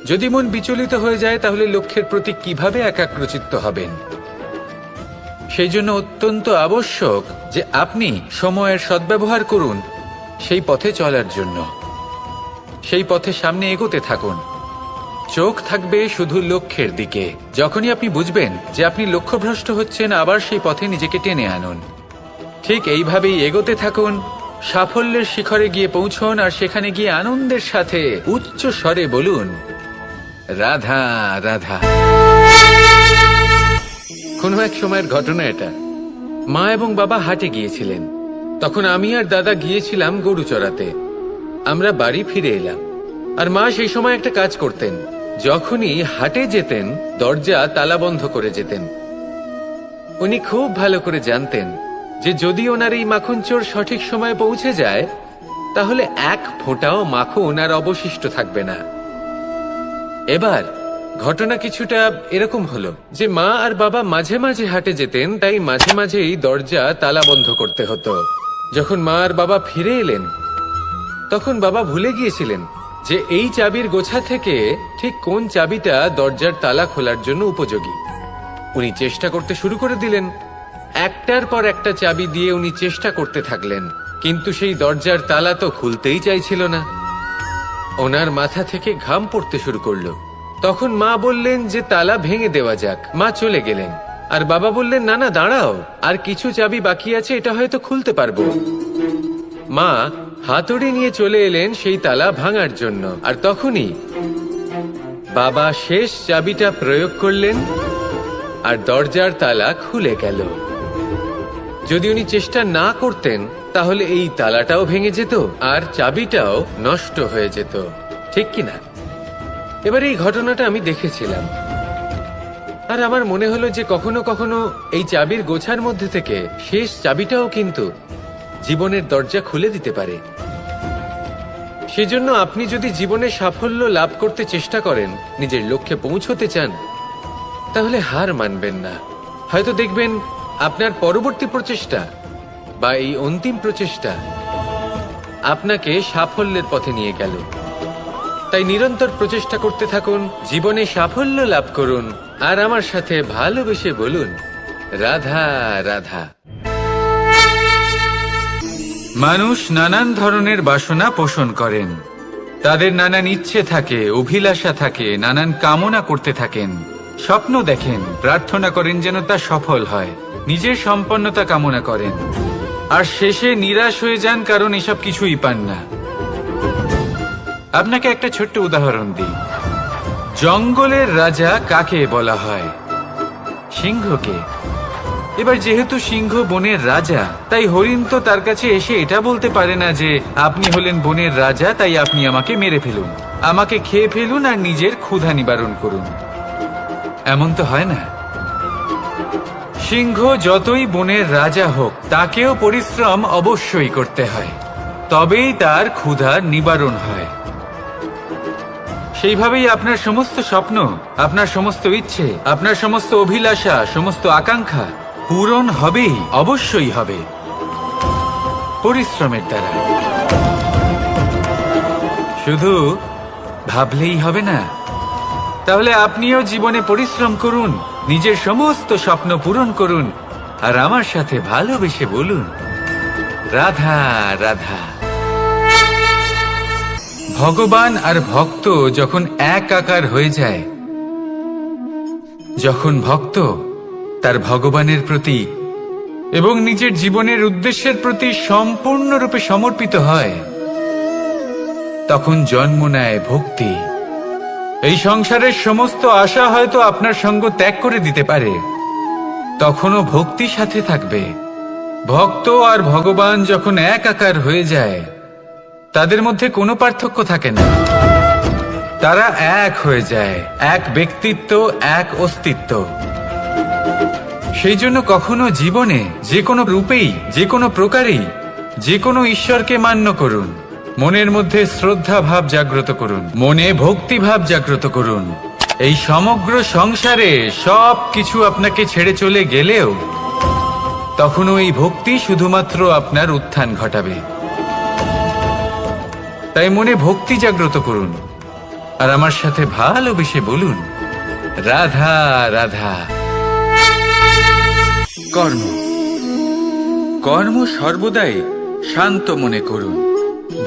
যদি মন বিচলিত হয়ে যায়, তাহলে লক্ষ্যের প্রতি কিভাবে একাগ্রচিত্ত হবেন? সেই জন্য অত্যন্ত আবশ্যক যে আপনি সময়ের সদ্ব্যবহার করুন সেই পথে চলার জন্য। সেই পথে সামনে এগোতে থাকুন। চোখ থাকবে শুধু লক্ষ্যের দিকে। যখনই আপনি বুঝবেন যে আপনি লক্ষ্যভ্রষ্ট হচ্ছেন, আবার সেই পথে নিজেকে টেনে আনুন। ঠিক এইভাবেই এগোতে থাকুন, সাফল্যের শিখরে গিয়ে পৌঁছন, আর সেখানে গিয়ে আনন্দের সাথে উচ্চ স্বরে বলুন, রাধা রাধা। কোনো এক সময়ের ঘটনা এটা। মা এবং বাবা হাটে গিয়েছিলেন। তখন আমি আর দাদা গিয়েছিলাম গরু চড়াতে। আমরা বাড়ি ফিরে এলাম, আর মা সেই সময় একটা কাজ করতেন। যখনই হাটে যেতেন, দরজা তালা বন্ধ করে যেতেন। উনি খুব ভালো করে জানতেন যে যদি ওনার এই মাখন চোর সঠিক সময়ে পৌঁছে যায়, তাহলে এক ফোঁটাও মাখন আর অবশিষ্ট থাকবে না। এবার ঘটনা কিছুটা এরকম হলো যে মা আর বাবা মাঝে মাঝে হাটে যেতেন, তাই মাঝে মাঝেই দরজা তালা বন্ধ করতে হতো। যখন মা আর বাবা ফিরে এলেন, তখন বাবা ভুলে গিয়েছিলেন যে এই চাবির গোছা থেকে ঠিক কোন চাবিটা দরজার তালা খোলার জন্য উপযোগী। উনি চেষ্টা করতে শুরু করে দিলেন। একটার পর একটা চাবি দিয়ে উনি চেষ্টা করতে থাকলেন, কিন্তু সেই দরজার তালা তো খুলতেই চাইছিল না। ওনার মাথা থেকে ঘাম পড়তে শুরু করলো। তখন মা বললেন যে তালা ভেঙে দেওয়া যাক। মা চলে গেলেন, আর বাবা বললেন, না না দাঁড়াও, আর কিছু চাবি বাকি আছে, এটা হয়তো খুলতে পারবো। মা হাতুড়ি নিয়ে চলে এলেন সেই তালা ভাঙার জন্য, আর তখনই বাবা শেষ চাবিটা প্রয়োগ করলেন, আর দরজার তালা খুলে গেল। যদি উনি চেষ্টা না করতেন, তাহলে এই তালাটাও ভেঙে যেত আর চাবিটাও নষ্ট হয়ে যেত, ঠিক কিনা? এবার এই ঘটনাটা আমি দেখেছিলাম, আর আমার মনে হলো যে কখনো কখনো এই চাবির গোছার মধ্যে থেকে শেষ চাবিটাও কিন্তু জীবনের দরজা খুলে দিতে পারে। সেজন্য আপনি যদি জীবনে সাফল্য লাভ করতে চেষ্টা করেন, নিজের লক্ষ্যে পৌঁছতে চান, তাহলে হার মানবেন না। হয়তো দেখবেন আপনার পরবর্তী প্রচেষ্টা বা এই অন্তিম প্রচেষ্টা আপনাকে সাফল্যের পথে নিয়ে গেল। তাই নিরন্তর প্রচেষ্টা করতে থাকুন, জীবনে সাফল্য লাভ করুন, আর আমার সাথে ভালোবেসে বলুন, রাধা রাধা। মানুষ নানান ধরনের বাসনা পোষণ করেন। তাদের নানান ইচ্ছে থাকে, অভিলাষা থাকে, নানান কামনা করতে থাকেন, স্বপ্ন দেখেন, প্রার্থনা করেন যেন তা সফল হয়, নিজের সম্পন্নতা কামনা করেন, আর শেষে নিরাশ হয়ে যান কারণ এসব কিছুই পান না। আপনাকে একটা ছোট্ট উদাহরণ দিই। জঙ্গলের রাজা কাকে বলা হয়? সিংহকে। এবার যেহেতু সিংহ বনের রাজা, তাই হরিণ তো তার কাছে এসে এটা বলতে পারে না যে আপনি হলেন বনের রাজা, তাই আপনি আমাকে মেরে ফেলুন, আমাকে খেয়ে ফেলুন আর নিজের ক্ষুধা নিবারণ করুন। এমন তো হয় না। সিংহ যতই বনের রাজা হোক, তাকেও পরিশ্রম অবশ্যই করতে হয়, তবেই তার ক্ষুধার নিবারণ হয়। সেইভাবেই আপনার সমস্ত স্বপ্ন, আপনার সমস্ত ইচ্ছে, আপনার সমস্ত অভিলাষা, সমস্ত আকাঙ্ক্ষা পূরণ হবেই, অবশ্যই হবে, পরিশ্রমের দ্বারা। শুধু ভাবলেই হবে না। তাহলে আপনিও জীবনে পরিশ্রম করুন, নিজের সমস্ত স্বপ্ন পূরণ করুন, আর আমার সাথে ভালোবেসে বলুন, রাধা রাধা। ভগবান আর ভক্ত যখন এক আকার হয়ে যায়, যখন ভক্ত তার ভগবানের প্রতি এবং নিজের জীবনের উদ্দেশ্যের প্রতি সম্পূর্ণরূপে সমর্পিত হয়, তখন জন্ম নেয় ভক্তি। এই সংসারের সমস্ত আশা হয়তো আপনার সঙ্গ ত্যাগ করে দিতে পারে, তখনও ভক্তি সাথে থাকবে। ভক্ত আর ভগবান যখন এক আকার হয়ে যায়, তাদের মধ্যে কোনো পার্থক্য থাকে না। তারা এক হয়ে যায়, এক ব্যক্তিত্ব, এক অস্তিত্ব। সেই জন্য কখনো জীবনে যে কোনো রূপেই, যে কোনো প্রকারেই, যে কোনো ঈশ্বরকে মান্য করুন। মনের মধ্যে শ্রদ্ধা ভাব জাগ্রত করুন, মনে ভক্তি ভাব জাগ্রত করুন। এই সমগ্র সংসারে সব কিছু আপনাকে ছেড়ে চলে গেলেও তখনও এই ভক্তি শুধুমাত্র আপনার উত্থান ঘটাবে। তাই মনে ভক্তি জাগ্রত করুন, আর আমার সাথে ভালোবেসে বলুন, রাধা রাধা। কর্ম, কর্ম সর্বদাই শান্ত মনে করুন।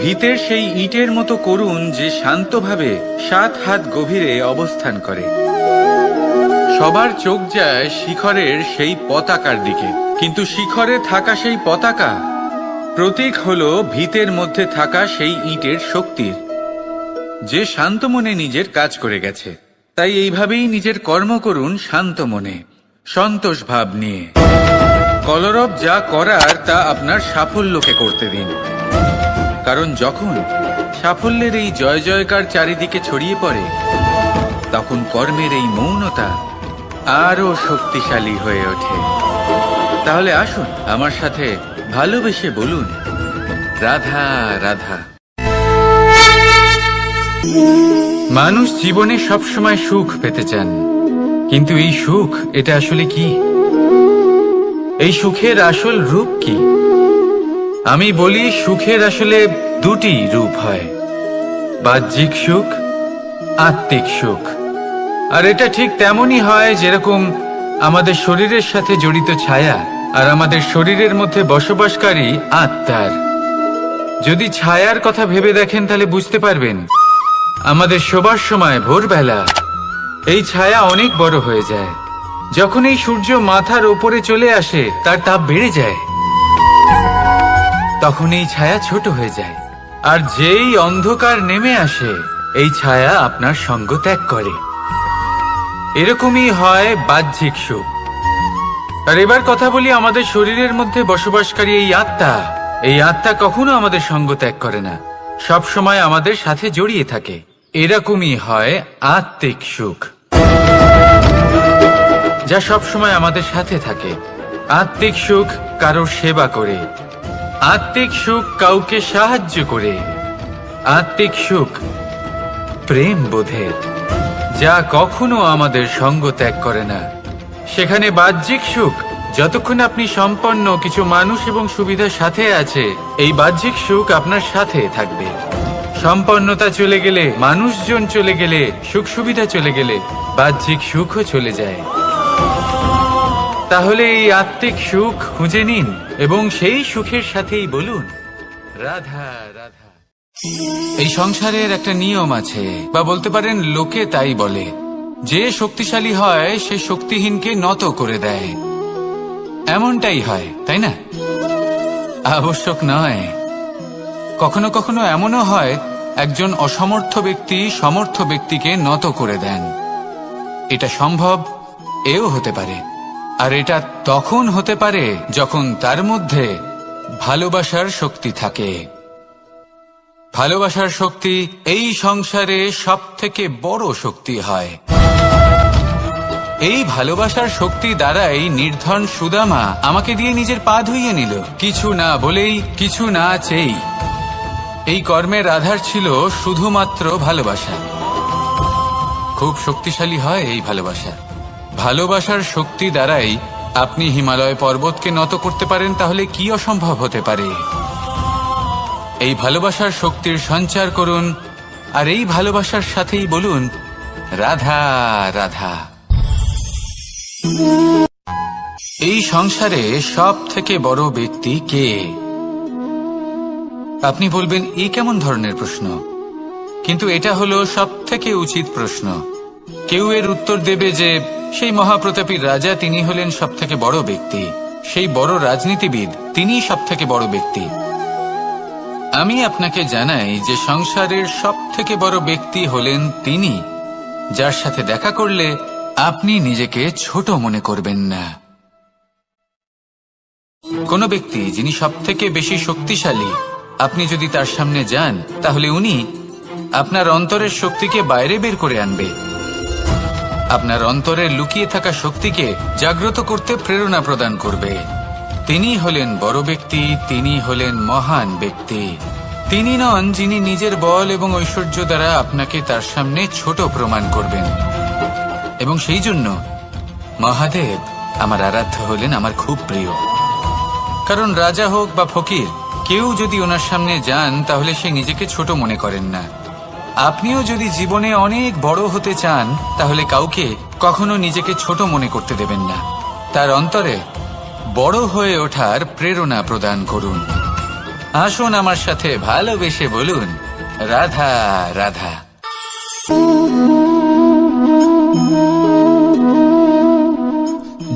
ভিতের সেই ইটের মতো করুন যে শান্তভাবে 7 হাত গভীরে অবস্থান করে। সবার চোখ যায় শিখরের সেই পতাকার দিকে, কিন্তু শিখরে থাকা সেই পতাকা প্রতীক হলো ভিতের মধ্যে থাকা সেই ইটের শক্তির, যে শান্ত মনে নিজের কাজ করে গেছে। তাই এইভাবেই নিজের কর্ম করুন শান্ত মনে, সন্তোষ ভাব নিয়ে। কলরব যা করার তা আপনার সাফল্যকে করতে দিন, কারণ যখন সাফল্যের এই জয় জয়কার চারিদিকে ছড়িয়ে পড়ে, তখন কর্মের এই মৌনতা আরো শক্তিশালী হয়ে ওঠে। তাহলে আসুন আমার সাথে ভালোবেসে বলুন, রাধা রাধা। মানুষ জীবনে সবসময় সুখ পেতে চান, কিন্তু এই সুখ এটা আসলে কি? এই সুখের আসল রূপ কি? আমি বলি, সুখের আসলে দুটি রূপ হয়, বাহ্যিক সুখ, আত্মিক সুখ। আর এটা ঠিক তেমনই হয় যেরকম আমাদের শরীরের সাথে জড়িত ছায়া আর আমাদের শরীরের মধ্যে বসবাসকারী আত্মার। যদি ছায়ার কথা ভেবে দেখেন তাহলে বুঝতে পারবেন, আমাদের শোবার সময় ভোরবেলা এই ছায়া অনেক বড় হয়ে যায়। যখন এই সূর্য মাথার ওপরে চলে আসে, তার তাপ বেড়ে যায়, তখন এই ছায়া ছোট হয়ে যায়। আর যেই অন্ধকার নেমে আসে, এই ছায়া আপনার সঙ্গ ত্যাগ করে। এরকমই হয় বাহ্যিক সুখ। আর এবার কথা বলি আমাদের শরীরের মধ্যে বসবাসকারী এই আত্মা। এই আত্মা কখনো আমাদের সঙ্গ ত্যাগ করে না, সব সময় আমাদের সাথে জড়িয়ে থাকে। এরকমই হয় আত্মিক সুখ, যা সব সময় আমাদের সাথে থাকে। আত্মিক সুখ কারোর সেবা করে, আত্মিক সুখ কাউকে সাহায্য করে, আত্মিক সুখ প্রেম বোধের, যা কখনো আমাদের সঙ্গ ত্যাগ করে না। সেখানে বাহ্যিক সুখ, যতক্ষণ আপনি সম্পন্ন কিছু মানুষ এবং সুবিধার সাথে আছে, এই বাহ্যিক সুখ আপনার সাথে থাকবে। সম্পন্নতা চলে গেলে, মানুষজন চলে গেলে, সুখ সুবিধা চলে গেলে, বাহ্যিক সুখও চলে যায়। তাহলে এই আত্মিক সুখ খুঁজে নিন এবং সেই সুখের সাথেই বলুন, রাধা রাধা। এই সংসারের একটা নিয়ম আছে, বা বলতে পারেন লোকে তাই বলে, যে শক্তিশালী হয় সে শক্তিহীনকে নত করে দেয়। এমনটাই হয়, তাই না? আবশ্যক নয়, কখনো কখনো এমনও হয় একজন অসমর্থ ব্যক্তি সমর্থ ব্যক্তিকে নত করে দেন। এটা সম্ভব, এও হতে পারে। আর এটা তখন হতে পারে যখন তার মধ্যে ভালোবাসার শক্তি থাকে। ভালোবাসার শক্তি এই সংসারে সবথেকে বড় শক্তি হয়। এই ভালোবাসার শক্তি দ্বারাই নির্ধন সুদামা আমাকে দিয়ে নিজের পা ধুইয়ে নিল, কিছু না বলেই, কিছু না চেয়েই। এই কর্মের আধার ছিল শুধুমাত্র ভালোবাসা। খুব শক্তিশালী হয় এই ভালোবাসা। ভালোবাসার শক্তি দ্বারাই আপনি হিমালয় পর্বতকে নত করতে পারেন, তাহলে কি অসম্ভব হতে পারে? এই ভালোবাসার শক্তির সঞ্চার করুন, আর এই ভালোবাসার সাথেই বলুন, রাধা রাধা। এই সংসারে সব থেকে বড় ব্যক্তি কে? আপনি বলবেন, এ কেমন ধরনের প্রশ্ন? কিন্তু এটা হলো সব থেকে উচিত প্রশ্ন। কেউ এর উত্তর দেবে যে সেই মহাপ্রতাপী রাজা, তিনি হলেন সব থেকে বড় ব্যক্তি, সেই বড় রাজনীতিবিদ, তিনি সব থেকে বড় ব্যক্তি। আমি আপনাকে জানাই যে সংসারের সব থেকে বড় ব্যক্তি হলেন তিনি, যার সাথে দেখা করলে আপনি নিজেকে ছোট মনে করবেন না। কোন ব্যক্তি যিনি সব থেকে বেশি শক্তিশালী, আপনি যদি তার সামনে যান, তাহলে উনি আপনার অন্তরের শক্তিকে বাইরে বের করে আনবে, আপনার অন্তরের লুকিয়ে থাকা শক্তিকে জাগ্রত করতে প্রেরণা প্রদান করবে। তিনি হলেন বড় ব্যক্তি, তিনি হলেন মহান ব্যক্তি। তিনি নন যিনি নিজের বল এবং ঐশ্বর্য দ্বারা আপনাকে তার সামনে ছোট প্রমাণ করবেন। এবং সেই জন্য মহাদেব আমার আরাধ্য হলেন আমার খুব প্রিয়। কারণ রাজা হোক বা ফকির, কেউ যদি ওনার সামনে যান তাহলে সে নিজেকে ছোট মনে করেন না। আপনিও যদি জীবনে অনেক বড় হতে চান, তাহলে কাউকে কখনো নিজেকে ছোট মনে করতে দেবেন না। তার অন্তরে বড় হয়ে ওঠার প্রেরণা প্রদান করুন। আসুন আমার সাথে ভালোবেসে বলুন, রাধা রাধা।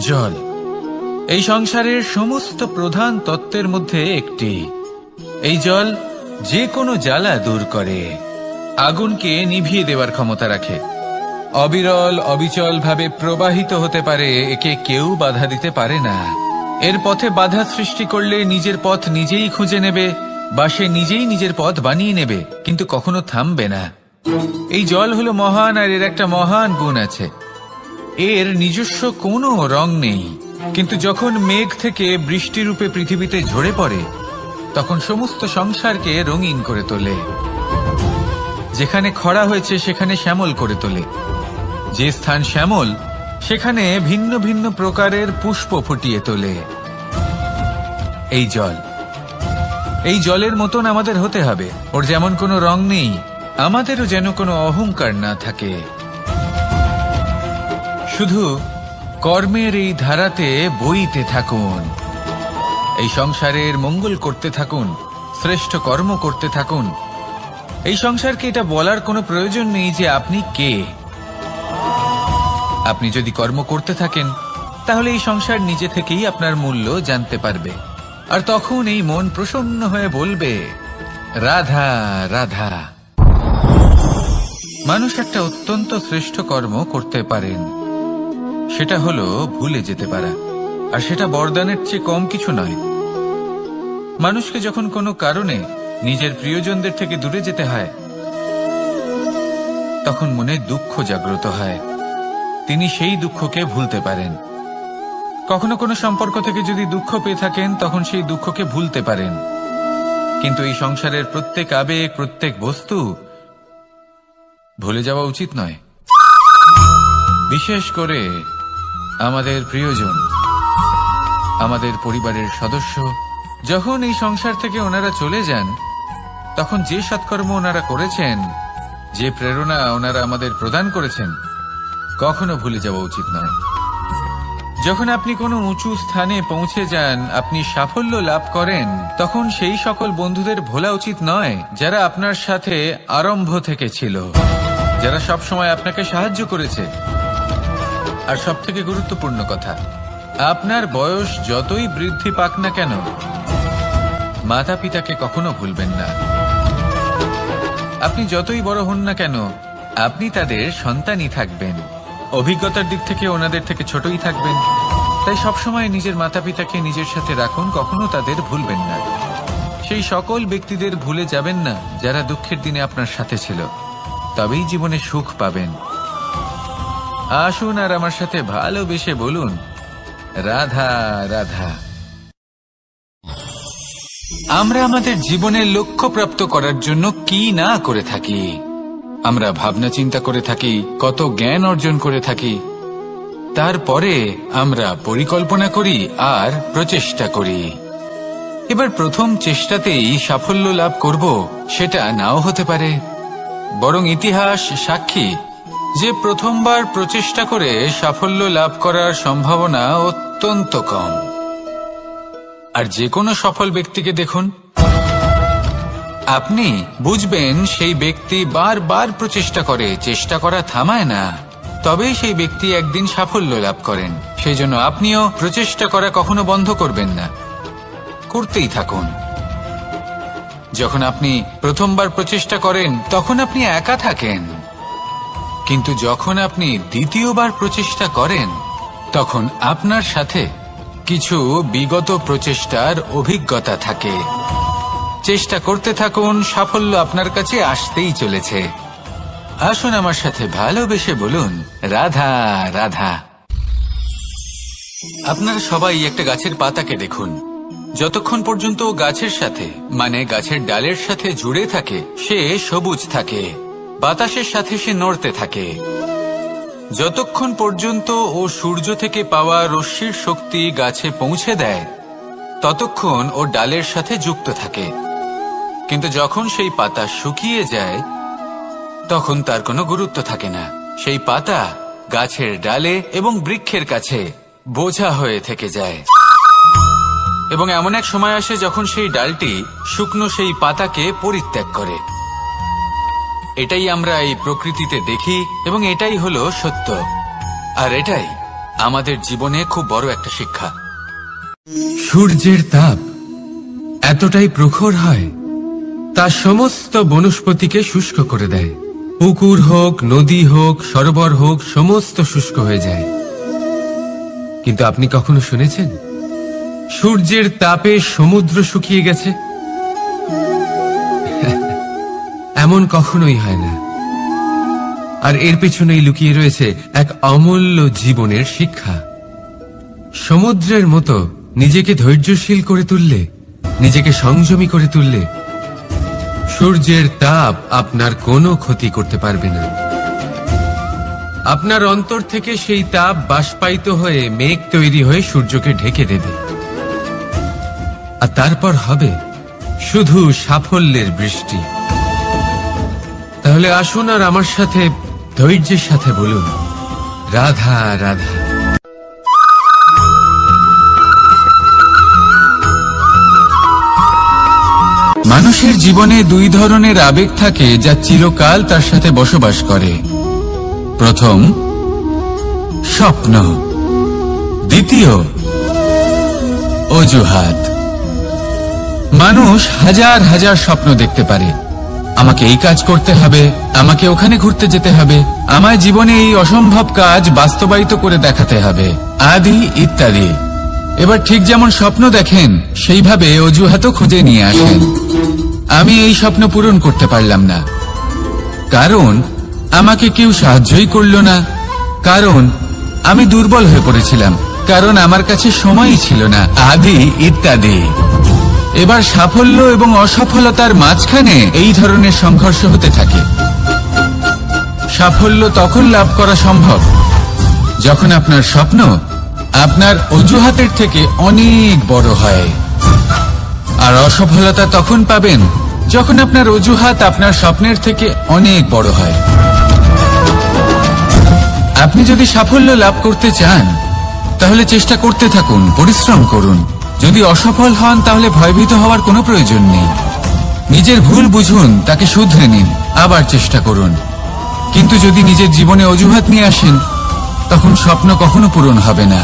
জল এই সংসারের সমস্ত প্রধান তত্ত্বের মধ্যে একটি। এই জল যে কোনো জ্বালা দূর করে, আগুনকে নিভিয়ে দেওয়ার ক্ষমতা রাখে, অবিরল অবিচল ভাবে প্রবাহিত হতে পারে, একে কেউ বাধা দিতে পারে না। এর পথে বাধা সৃষ্টি করলে নিজের পথ নিজেই খুঁজে নেবে বা সে নিজেই নিজের পথ বানিয়ে নেবে, কিন্তু কখনো থামবে না। এই জল হলো মহান, আর এর একটা মহান গুণ আছে, এর নিজস্ব কোনো রং নেই। কিন্তু যখন মেঘ থেকে বৃষ্টি রূপে পৃথিবীতে ঝরে পড়ে, তখন সমস্ত সংসারকে রঙিন করে তোলে। যেখানে খরা হয়েছে সেখানে শ্যামল করে তোলে, যে স্থান শ্যামল সেখানে ভিন্ন ভিন্ন প্রকারের পুষ্প ফুটিয়ে তোলে। এই জল, এই জলের মতন আমাদের হতে হবে। ওর যেমন কোনো রং নেই, আমাদেরও যেন কোনো অহংকার না থাকে। শুধু কর্মের এই ধারাতে বইতে থাকুন, এই সংসারের মঙ্গল করতে থাকুন, শ্রেষ্ঠ কর্ম করতে থাকুন। এই সংসারকে এটা বলার কোনো প্রয়োজন নেই যে আপনি কে। আপনি যদি কর্ম করতে থাকেন, তাহলে এই সংসার নিজে থেকেই আপনার মূল্য জানতে পারবে, আর তখন এই মন প্রসন্ন হয়ে বলবে, রাধা রাধা। মানুষ একটা অত্যন্ত শ্রেষ্ঠ কর্ম করতে পারেন, সেটা হলো ভুলে যেতে পারা, আর সেটা বরদানের চেয়ে কম কিছু নয়। মানুষকে যখন কোনো কারণে নিজের প্রিয়জনদের থেকে দূরে যেতে হয়, তখন মনে দুঃখ জাগ্রত হয়, তিনি সেই দুঃখকে ভুলতে পারেন। কখনো কোনো সম্পর্ক থেকে যদি দুঃখ পেয়ে থাকেন, তখন সেই দুঃখকে ভুলতে পারেন। কিন্তু এই সংসারের প্রত্যেক আবেগ, প্রত্যেক বস্তু ভুলে যাওয়া উচিত নয়। বিশেষ করে আমাদের প্রিয়জন, আমাদের পরিবারের সদস্য, যখন এই সংসার থেকে ওনারা চলে যান, তখন যে সৎকর্ম ওনারা করেছেন, যে প্রেরণা ওনারা আমাদের প্রদান করেছেন, কখনো ভুলে যাওয়া উচিত নয়। যখন আপনি কোনো উঁচু স্থানে পৌঁছে যান, আপনি সাফল্য লাভ করেন, তখন সেই সকল বন্ধুদের ভোলা উচিত নয় যারা আপনার সাথে আরম্ভ থেকে ছিল, যারা সব সময় আপনাকে সাহায্য করেছে। আর সবথেকে গুরুত্বপূর্ণ কথা, আপনার বয়স যতই বৃদ্ধি পাক না কেন, মাতা পিতাকে কখনো ভুলবেন না। আপনি যতই বড় হন না কেন, আপনি তাদের সন্তানই থাকবেন, অভিজ্ঞতার দিক থেকে ওনাদের থেকে ছোটই থাকবেন। তাই সবসময় নিজের মাতা পিতাকে নিজের সাথে রাখুন, কখনো তাদের ভুলবেন না। সেই সকল ব্যক্তিদের ভুলে যাবেন না যারা দুঃখের দিনে আপনার সাথে ছিল, তবেই জীবনে সুখ পাবেন। আসুন আর আমার সাথে ভালোবেসে বলুন, রাধা রাধা। আমরা আমাদের জীবনের লক্ষ্য প্রাপ্ত করার জন্য কি না করে থাকি। আমরা ভাবনা চিন্তা করে থাকি, কত জ্ঞান অর্জন করে থাকি, তারপরে আমরা পরিকল্পনা করি আর প্রচেষ্টা করি। এবার প্রথম চেষ্টাতেই সাফল্য লাভ করব সেটা নাও হতে পারে, বরং ইতিহাস সাক্ষী যে প্রথমবার প্রচেষ্টা করে সাফল্য লাভ করার সম্ভাবনা অত্যন্ত কম। আর যে কোনো সফল ব্যক্তিকে দেখুন, আপনি বুঝবেন সেই ব্যক্তি বারবার প্রচেষ্টা করে, চেষ্টা করা থামায় না, তবেই সেই ব্যক্তি একদিন সাফল্য লাভ করেন। সেই জন্য আপনিও প্রচেষ্টা করা কখনো বন্ধ করবেন না, করতেই থাকুন। যখন আপনি প্রথমবার প্রচেষ্টা করেন, তখন আপনি একা থাকেন, কিন্তু যখন আপনি দ্বিতীয়বার প্রচেষ্টা করেন, তখন আপনার সাথে কিছু বিগত প্রচেষ্টার অভিজ্ঞতা থাকে। চেষ্টা করতে থাকুন, সাফল্য আপনার কাছে আসতেই চলেছে। আসুন আমার সাথে ভালোবেসে বলুন, রাধা রাধা। আপনারা সবাই একটা গাছের পাতাকে দেখুন, যতক্ষণ পর্যন্ত গাছের সাথে, মানে গাছের ডালের সাথে জুড়ে থাকে, সে সবুজ থাকে, বাতাসের সাথে সে নড়তে থাকে। যতক্ষণ পর্যন্ত ও সূর্য থেকে পাওয়া রশ্মির শক্তি গাছে পৌঁছে দেয়, ততক্ষণ ও ডালের সাথে যুক্ত থাকে। কিন্তু যখন সেই পাতা শুকিয়ে যায়, তখন তার কোনো গুরুত্ব থাকে না। সেই পাতা গাছের ডালে এবং বৃক্ষের কাছে বোঝা হয়ে থেকে যায়। এবং এমন এক সময় আসে যখন সেই ডালটি শুকনো সেই পাতাকে পরিত্যাগ করে। এটাই আমরা এই প্রকৃতিতে দেখি এবং এটাই হলো সত্য, আর এটাই আমাদের জীবনে খুব বড় একটা শিক্ষা। সূর্যের তাপ এতটাই প্রখর হয় তা সমস্ত বনস্পতিকে শুষ্ক করে দেয়। পুকুর হোক, নদী হোক, সরোবর হোক, সমস্ত শুষ্ক হয়ে যায়। কিন্তু আপনি কখনো শুনেছেন সূর্যের তাপে সমুদ্র শুকিয়ে গেছে? এমন কখনোই হয় না। আর এর পেছনেই লুকিয়ে রয়েছে এক অমূল্য জীবনের শিক্ষা। সমুদ্রের মতো নিজেকে ধৈর্যশীল করে তুললে, নিজেকে সংযমী করে তুললে সূর্যের তাপ আপনার কোনো ক্ষতি করতে পারবে না। আপনার অন্তর থেকে সেই তাপ বাষ্পায়িত হয়ে মেঘ তৈরি হয়ে সূর্যকে ঢেকে দেবে, আর তারপর হবে শুধু সাফল্যের বৃষ্টি। তাহলে আসুন আর আমার সাথে ধৈর্যের সাথে বলুন, রাধা রাধা। মানুষের জীবনে দুই ধরনের আবেগ থাকে যা চিরকাল তার সাথে বসবাস করে। প্রথম, স্বপ্ন। দ্বিতীয়, অজুহাত। মানুষ হাজার হাজার স্বপ্ন দেখতে পারে। আমাকে এই কাজ করতে হবে, আমাকে ওখানে ঘুরতে যেতে হবে, আমার জীবনে এই অসম্ভব কাজ বাস্তবায়িত করে দেখাতে হবে, আদি ইত্যাদি। এবার ঠিক যেমন স্বপ্ন দেখেন সেইভাবে অজুহাতও খুঁজে নিয়ে আসেন। আমি এই স্বপ্ন পূরণ করতে পারলাম না, কারণ আমাকে কেউ সাহায্যই করল না, কারণ আমি দুর্বল হয়ে পড়েছিলাম, কারণ আমার কাছে সময়ই ছিল না, আদি ইত্যাদি। এবার সাফল্য এবং অসফলতার মাঝখানে এই ধরনের সংঘর্ষ হতে থাকে। সাফল্য তখন লাভ করা সম্ভব যখন আপনার স্বপ্ন আপনার অজুহাতের থেকে অনেক বড় হয়, আর অসফলতা তখন পাবেন যখন আপনার অজুহাত আপনার স্বপ্নের থেকে অনেক বড় হয়। আপনি যদি সাফল্য লাভ করতে চান তাহলে চেষ্টা করতে থাকুন, পরিশ্রম করুন। যদি অসফল হন তাহলে ভয়ভীত হওয়ার কোনো প্রয়োজন নেই। নিজের ভুল বুঝুন, তাকে শুধরে নিন, আবার চেষ্টা করুন। কিন্তু যদি নিজের জীবনে অজুহাত নিয়ে আসেন তখন স্বপ্ন কখনো পূরণ হবে না।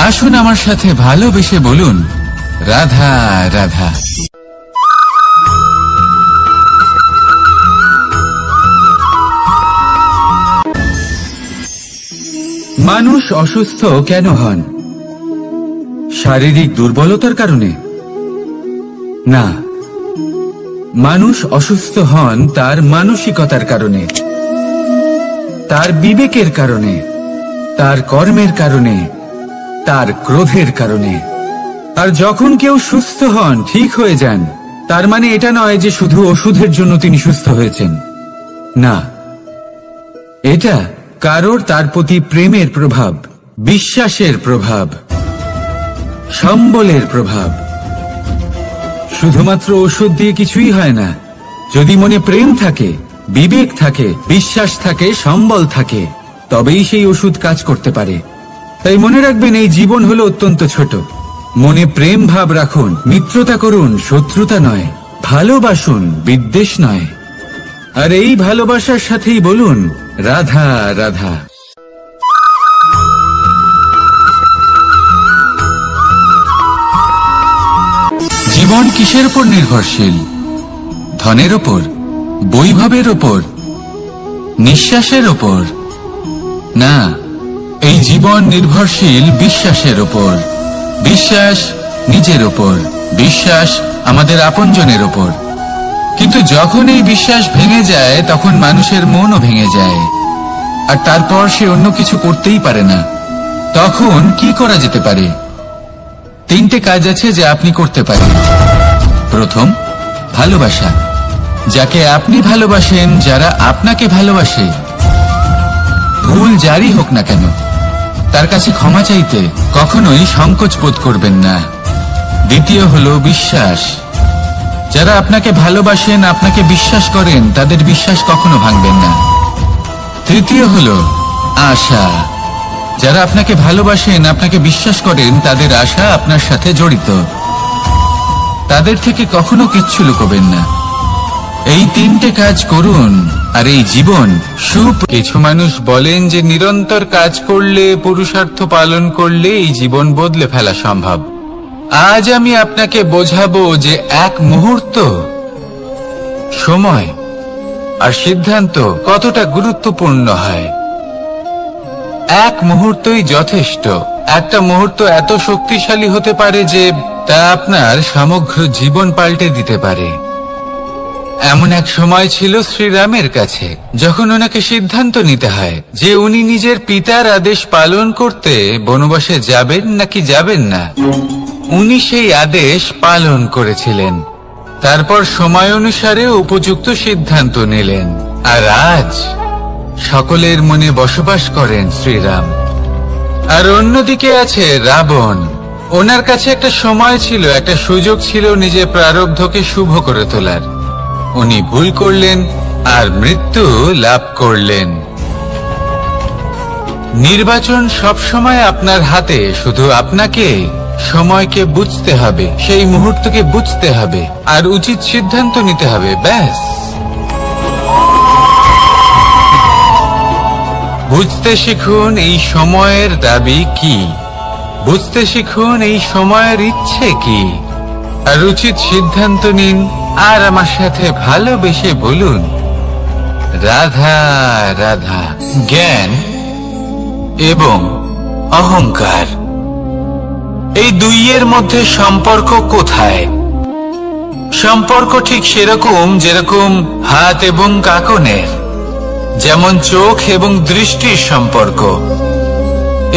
আসুন আমার সাথে ভালোবেসে বলুন, রাধা রাধা। মানুষ অসুস্থ কেন হন? শারীরিক দুর্বলতার কারণে? না, মানুষ অসুস্থ হন তার মানসিকতার কারণে, তার বিবেকের কারণে, তার কর্মের কারণে, তার ক্রোধের কারণে। আর যখন কেউ সুস্থ হন, ঠিক হয়ে যান, তার মানে এটা নয় যে শুধু ওষুধের জন্য তিনি সুস্থ হয়েছেন। না, এটা কারোর তার প্রতি প্রেমের প্রভাব, বিশ্বাসের প্রভাব, সম্বলের প্রভাব। শুধুমাত্র ওষুধ দিয়ে কিছুই হয় না। যদি মনে প্রেম থাকে, বিবেক থাকে, বিশ্বাস থাকে, সম্বল থাকে, তবেই সেই ওষুধ কাজ করতে পারে। তাই মনে রাখবেন, এই জীবন হলো অত্যন্ত ছোট। মনে প্রেম ভাব রাখুন, মিত্রতা করুন, শত্রুতা নয়। ভালোবাসুন, বিদ্বেষ নয়। আর এই ভালোবাসার সাথেই বলুন, রাধা রাধা। জীবন কিসের উপর নির্ভরশীল? ধনের ওপর, বৈভবের ওপর, নিঃশ্বাসের ওপর? না, এই জীবন নির্ভরশীল বিশ্বাসের ওপর। বিশ্বাস নিজের ওপর, বিশ্বাস আমাদের আপনজনের ওপর। কিন্তু যখন এই বিশ্বাস ভেঙে যায় তখন মানুষের মনও ভেঙে যায়, আর তারপর সে অন্য কিছু করতেই পারে না। তখন কি করা যেতে পারে? 3টে কাজ আছে যা আপনি করতে পারেন। প্রথম, ভালোবাসা। যাকে আপনি ভালোবাসেন, যারা আপনাকে ভালোবাসে, ভুল যারই হোক না কেন, তার কাছে ক্ষমা চাইতে কখনোই সংকোচ বোধ করবেন না। দ্বিতীয় হলো বিশ্বাস। যারা আপনাকে ভালোবাসেন, আপনাকে বিশ্বাস করেন, তাদের বিশ্বাস কখনো ভাঙবেন না। তৃতীয় হলো আশা। যারা আপনাকে ভালোবাসেন, আপনাকে বিশ্বাস করেন, তাদের আশা আপনার সাথে জড়িত। তাদের থেকে কখনো কিচ্ছু লুকোবেন না। এই তিনটে কাজ করুন আর এই জীবন কিছু মানুষ বলেন যে নিরন্তর কাজ করলে, পুরুষার্থ পালন করলে এই জীবন বদলে ফেলা সম্ভব। আজ আমি আপনাকে বোঝাবো যে এক মুহূর্ত, সময় আর সিদ্ধান্ত কতটা গুরুত্বপূর্ণ হয়। এক মুহূর্তই যথেষ্ট। একটা মুহূর্ত এত শক্তিশালী হতে পারে যে তা আপনার সমগ্র জীবন পাল্টে দিতে পারে। এমন এক সময় ছিল শ্রীরামের কাছে, যখন ওনাকে সিদ্ধান্ত নিতে হয় যে উনি নিজের পিতার আদেশ পালন করতে বনবাসে যাবেন নাকি যাবেন না। উনি সেই আদেশ পালন করেছিলেন। তারপর সময় অনুসারে উপযুক্ত সিদ্ধান্ত নিলেন। আর আজ সকলের মনে বসবাস করেন শ্রীরাম। আর অন্যদিকে আছে রাবণ। ওনার কাছে একটা সময় ছিল, একটা সুযোগ ছিল নিজের প্রারব্ধকে শুভ করে তোলার। উনি ভুল করলেন আর মৃত্যু লাভ করলেন। নির্বাচন সবসময় আপনার হাতে, শুধু আপনাকে সময়কে বুঝতে হবে, সেই মুহূর্তকে বুঝতে হবে আর উচিত সিদ্ধান্ত নিতে হবে, ব্যাস। বুঝতে শিখুন এই সময়ের দাবি কি, বুঝতে শিখুন এই সময়ের ইচ্ছে কি, আর উচিত সিদ্ধান্ত নিন। আর আমার সাথে ভালোবেসে বলুন, রাধা রাধা। জ্ঞান এবং অহংকার, এই দুইয়ের মধ্যে সম্পর্ক কোথায়? সম্পর্ক ঠিক সেরকম যেরকম হাত এবং কাঁকনের, যেমন চোখ এবং দৃষ্টির সম্পর্ক।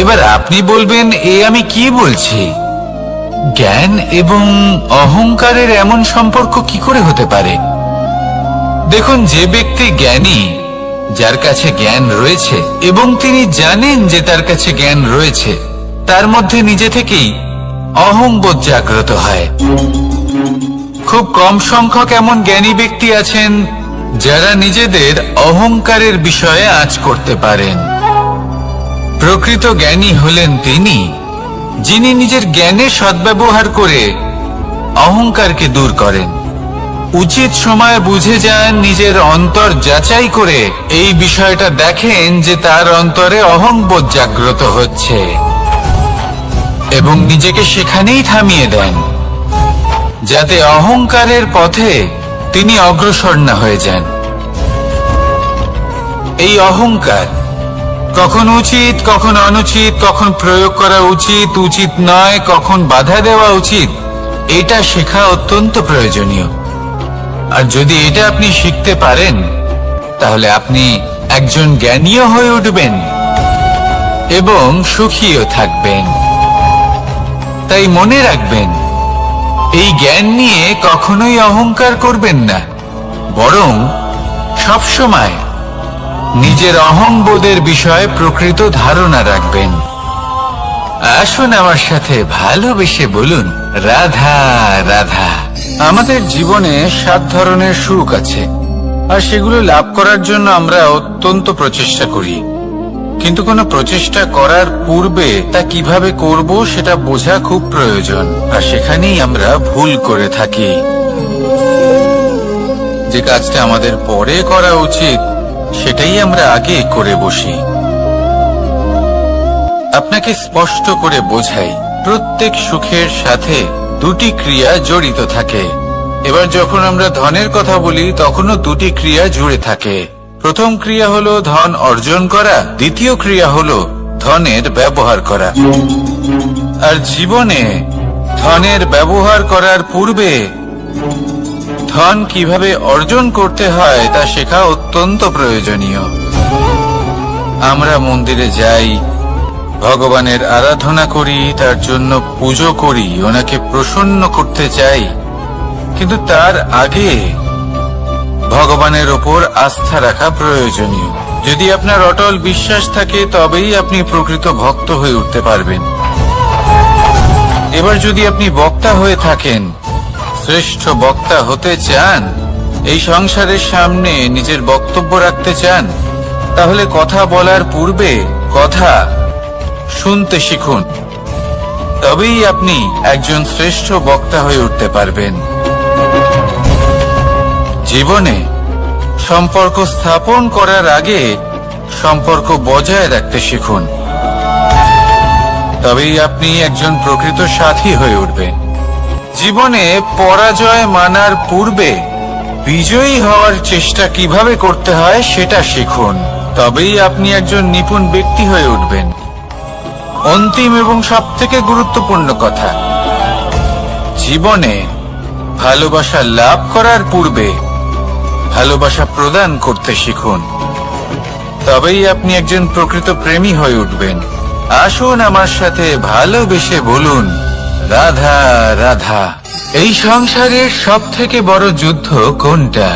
এবার আপনি বলবেন, এ আমি কি বলছি? জ্ঞান এবং অহংকারের এমন সম্পর্ক কি করে হতে পারে? দেখুন, যে ব্যক্তি জ্ঞানী, যার কাছে জ্ঞান রয়েছে এবং তিনি জানেন যে তার কাছে জ্ঞান রয়েছে, তার মধ্যে নিজে থেকেই অহংবোধ জাগ্রত হয়। খুব কম সংখ্যক এমন জ্ঞানী ব্যক্তি আছেন যারা নিজেদের অহংকারের বিষয়ে আঁচ করতে পারেন। প্রকৃত জ্ঞানী হলেন তিনি, যিনি নিজের জ্ঞানের সদ্ব্যবহার করে অহংকারকে দূর করেন। উচিত সময় বুঝে যান, নিজের অন্তর যাচাই করে এই বিষয়টা দেখেন যে তার অন্তরে অহংবোধ জাগ্রত হচ্ছে এবং নিজেকে সেখানেই থামিয়ে দেন, যাতে অহংকারের পথে তিনি অগ্রসর না হয়ে যান। এই অহংকার কখন উচিত, কখন অনুচিত, কখন প্রয়োগ করা উচিত, উচিত নয়, কখন বাধা দেওয়া উচিত, এটা শেখা অত্যন্ত প্রয়োজনীয়। আর যদি এটা আপনি শিখতে পারেন, তাহলে আপনি একজন জ্ঞানীও হয়ে উঠবেন এবং সুখীও থাকবেন। তাই মনে রাখবেন, এই জ্ঞান নিয়ে কখনোই অহংকার করবেন না, বরং সবসময় নিজের অহংবোধের বিষয়ে প্রকৃত ধারণা রাখবেন। আসুন আমার সাথে ভালোবেসে বলুন, রাধা রাধা। আমাদের জীবনে 7 ধরনের সুখ আছে, আর সেগুলো লাভ করার জন্য আমরা অত্যন্ত প্রচেষ্টা করি। কিন্তু কোনো প্রচেষ্টা করার পূর্বে তা কিভাবে করব সেটা বোঝা খুব প্রয়োজন, আর সেখানেই আমরা ভুল করে থাকি। যে কাজটা আমাদের পরে করা উচিত, সেটাই আমরা আগে করে বসি। আপনাকে স্পষ্ট করে বোঝাই, প্রত্যেক সুখের সাথে 2টি ক্রিয়া জড়িত থাকে। এবার যখন আমরা ধনের কথা বলি, তখনও 2টি ক্রিয়া জুড়ে থাকে। প্রথম ক্রিয়া হলো ধন অর্জন করা, দ্বিতীয় ক্রিয়া হলো ধনের ব্যবহার করা। আর জীবনে ধনের ব্যবহার করার পূর্বে ধন কিভাবে অর্জন করতে হয় তা শেখা অত্যন্ত প্রয়োজনীয়। আমরা মন্দিরে যাই, ভগবানের আরাধনা করি, তার জন্য পুজো করি, ওনাকে প্রসন্ন করতে চাই, কিন্তু তার আগে ভগবানের ওপর আস্থা রাখা প্রয়োজনীয়। যদি আপনার অটল বিশ্বাস থাকে, তবেই আপনি প্রকৃত ভক্ত হয়ে উঠতে পারবেন। এবার যদি আপনি বক্তা হয়ে থাকেন, শ্রেষ্ঠ বক্তা হতে চান, এই সংসারের সামনে নিজের বক্তব্য রাখতে চান, তাহলে কথা বলার পূর্বে কথা শুনতে শিখুন, তবেই আপনি একজন শ্রেষ্ঠ বক্তা হয়ে উঠতে পারবেন। জীবনে সম্পর্ক স্থাপন করার আগে সম্পর্ক বজায় রাখতে শিখুন, তবেই আপনি একজন প্রকৃত সাথী হয়ে উঠবেন। জীবনে পরাজয় মানার পূর্বে বিজয়ী হওয়ার চেষ্টা কিভাবে করতে হয় সেটা শিখুন, তবেই আপনি একজন নিপুণ ব্যক্তি হয়ে উঠবেন। অন্তিম এবং সবথেকে গুরুত্বপূর্ণ কথা, জীবনে ভালোবাসা লাভ করার পূর্বে ভালোবাসা প্রদান করতে শিখুন, তবেই আপনি একজন প্রকৃত প্রেমী হয়ে উঠবেন। আসুন আমার সাথে ভালোবেসে বলুন, রাধা রাধা। এই সংসারের সবথেকে বড় যুদ্ধ কোনটা?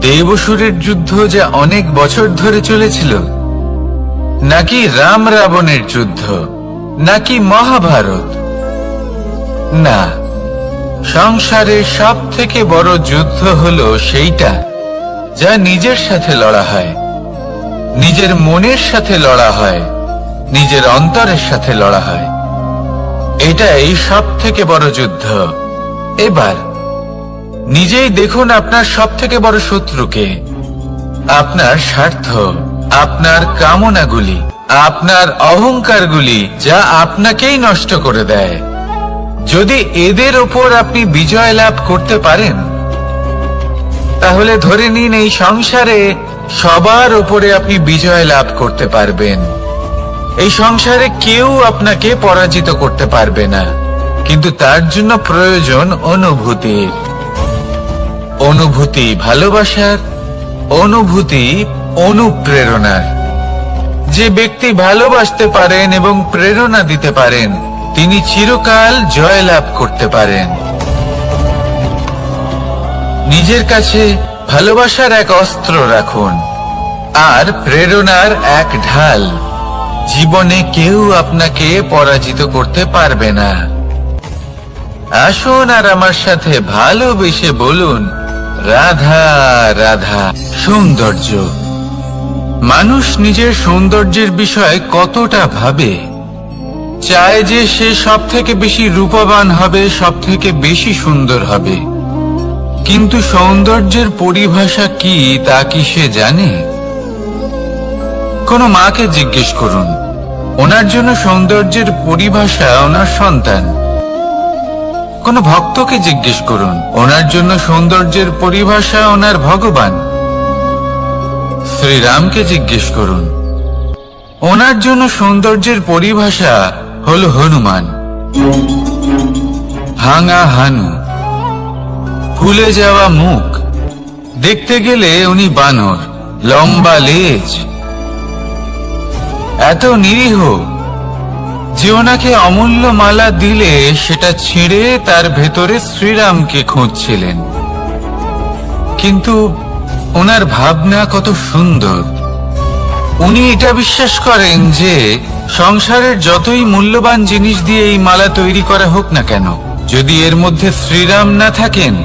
দেবসুরের যুদ্ধ যা অনেক বছর ধরে চলেছিল, নাকি রাম রাবণের যুদ্ধ, নাকি মহাভারত? না, সংসারের সবথেকে বড় যুদ্ধ হলো সেইটা যা নিজের সাথে লড়া হয়, নিজের মনের সাথে লড়া হয়, নিজের অন্তরের সাথে লড়া হয়। এটাই সবথেকে বড় যুদ্ধ। এবার নিজেই দেখুন আপনার সবথেকে বড় শত্রুকে। আপনার স্বার্থ, আপনার কামনাগুলি, আপনার অহংকারগুলি, যা আপনাকেই নষ্ট করে দেয়। যদি এদের ওপর আপনি বিজয় লাভ করতে পারেন, তাহলে ধরে নিন এই সংসারে সবার ওপরে আপনি বিজয় লাভ করতে পারবেন। এই সংসারে কেউ আপনাকে পরাজিত করতে পারবে না, কিন্তু তার জন্য প্রয়োজন অনুভূতির। অনুভূতি ভালোবাসার, অনুভূতি অনুপ্রেরণার। যে ব্যক্তি ভালোবাসতে পারেন এবং প্রেরণা দিতে পারেন, তিনি চিরকাল জয়লাভ করতে পারেন। নিজের কাছে ভালোবাসার এক অস্ত্র রাখুন আর প্রেরণার এক ঢাল। জীবনে কেউ আপনাকে পরাজিত করতে পারবে না। আসুন আর আমার সাথে ভালোবেসে বলুন, রাধা রাধা। সৌন্দর্য। মানুষ নিজের সৌন্দর্যের বিষয়ে কতটা ভাবে, চায় যে সে সব থেকে বেশি রূপবান হবে, সব থেকে বেশি সুন্দর হবে। কিন্তু সৌন্দর্যের পরিভাষা কি তা কি সে জানে? কোনো মাকে জিজ্ঞেস করুন, ওনার জন্য সৌন্দর্যের পরিভাষা ওনার সন্তান। কোনো ভক্তকে জিজ্ঞেস করুন, ওনার জন্য সৌন্দর্যের পরিভাষা ওনার ভগবান। শ্রীরামকে জিজ্ঞেস করুন, ওনার জন্য সৌন্দর্যের পরিভাষা হলো হনুমান। ভাঙা হানু, ফুলে যাওয়া মুখ, দেখতে গেলে উনি বানর, লম্বা লেজ, এত নিরীহ যে ওনাকে অমূল্য মালা দিলে সেটা ছিঁড়ে তার ভেতরে শ্রীরামকে খুঁজছিলেন। কিন্তু ওনার ভাবনা কত সুন্দর। উনি এটা বিশ্বাস করেন যে সংসারের যতই মূল্যবান জিনিস দিয়ে এই মালা তৈরি করা হোক না কেন, যদি এর মধ্যে শ্রীরাম না থাকেন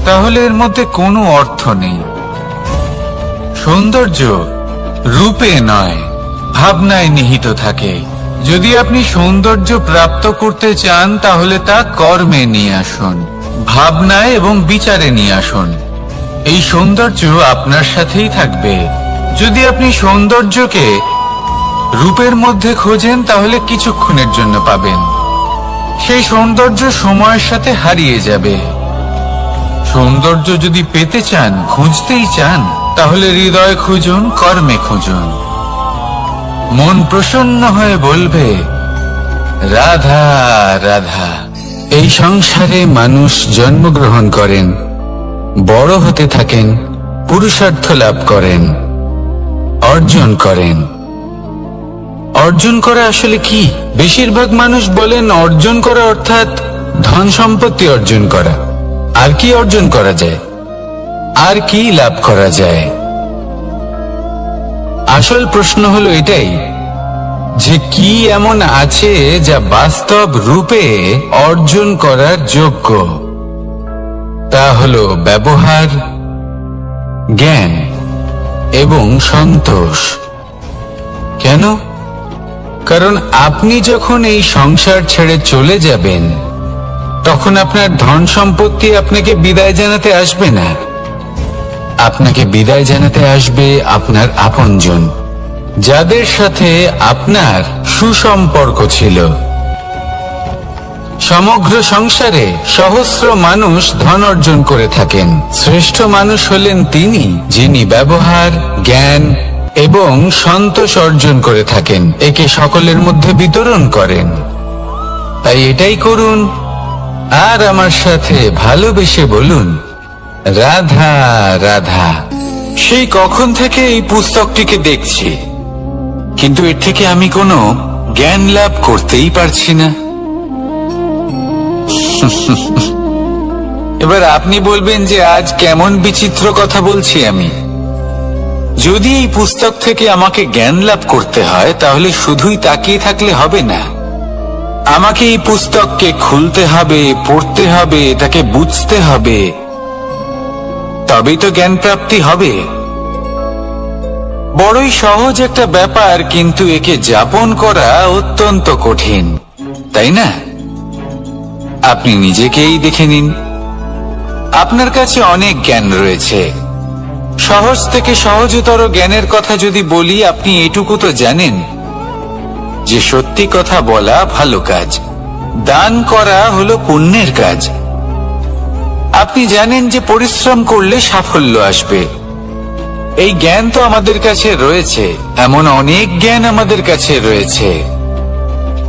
তাহলে এর মধ্যে কোনো অর্থ নেই। সৌন্দর্য রূপে নয়, ভাবনায় নিহিত থাকে। যদি আপনি সৌন্দর্য প্রাপ্ত করতে চান তাহলে তা কর্মে নিয়ে আসুন, ভাবনায় এবং বিচারে নিয়ে আসুন। এই সৌন্দর্য আপনার সাথেই থাকবে। যদি আপনি সৌন্দর্যকে রূপের মধ্যে খোঁজেন তাহলে কিছুক্ষণের জন্য পাবেন, সেই সৌন্দর্য সময়ের সাথে হারিয়ে যাবে। সৌন্দর্য যদি পেতে চান, খুঁজতেই চান, তাহলে হৃদয় খুঁজুন, কর্মে খুঁজুন। মন প্রসন্ন হয়ে বলবে, রাধা রাধা। এই সংসারে মানুষ জন্মগ্রহণ করেন, বড় হতে থাকেন, পুরুষার্থ লাভ করেন, অর্জন করেন। অর্জন করা আসলে কি? বেশিরভাগ মানুষ বলেন অর্জন করা অর্থাৎ ধন সম্পত্তি অর্জন করা। আর কি অর্জন করা যায়? আর কি লাভ করা যায়? আসল প্রশ্ন হলো এটাই যে কি এমন আছে যা বাস্তব রূপে অর্জন করার যোগ্য। তা হলো ব্যবহার, জ্ঞান এবং সন্তোষ। কেন? কারণ আপনি যখন এই সংসার ছেড়ে চলে যাবেন, তখন আপনার ধন সম্পত্তি আপনাকে বিদায় জানাতে আসবে না। আপনাকে বিদায় জানাতে আসবে আপনার আপনজন, যাদের সাথে আপনার সুসম্পর্ক ছিল। সমগ্র সংসারে সহস্র মানুষ ধন অর্জন করে থাকেন। শ্রেষ্ঠ মানুষ হলেন তিনি, যিনি ব্যবহার, জ্ঞান এবং সন্তোষ অর্জন করে থাকেন, একে সকলের মধ্যে বিতরণ করেন। তাই এটাই করুন, আর আমার সাথে ভালোবেসে বলুন, রাধা রাধা। সেই কখন থেকে এই পুস্তকটিকে দেখছি, কিন্তু এর থেকে আমি কোনো জ্ঞান লাভ করতেই পারছি না। এবার আপনি বলবেন যে আজ কেমন বিচিত্র কথা বলছি আমি। যদি এই পুস্তক থেকে আমাকে জ্ঞান লাভ করতে হয়, তাহলে শুধুই তাকিয়ে থাকলে হবে না। আমাকে এই পুস্তককে খুলতে হবে, পড়তে হবে, তাকে বুঝতে হবে, তবেই তো জ্ঞান প্রাপ্তি হবে। বড়ই সহজ একটা ব্যাপার, কিন্তু একে যাপন করা অত্যন্ত কঠিন, তাই না? আপনি নিজেকেই দেখে নিন। আপনার কাছে অনেক জ্ঞান রয়েছে। সহজ থেকে সহজতর জ্ঞানের কথা যদি বলি, আপনি এটুকু তো জানেন যে সত্যি কথা বলা ভালো কাজ, দান করা হলো পুণ্যের কাজ। আপনি জানেন যে পরিশ্রম করলে সাফল্য আসবে। এই জ্ঞান তো আমাদের কাছে রয়েছে, এমন অনেক জ্ঞান আমাদের কাছে রয়েছে,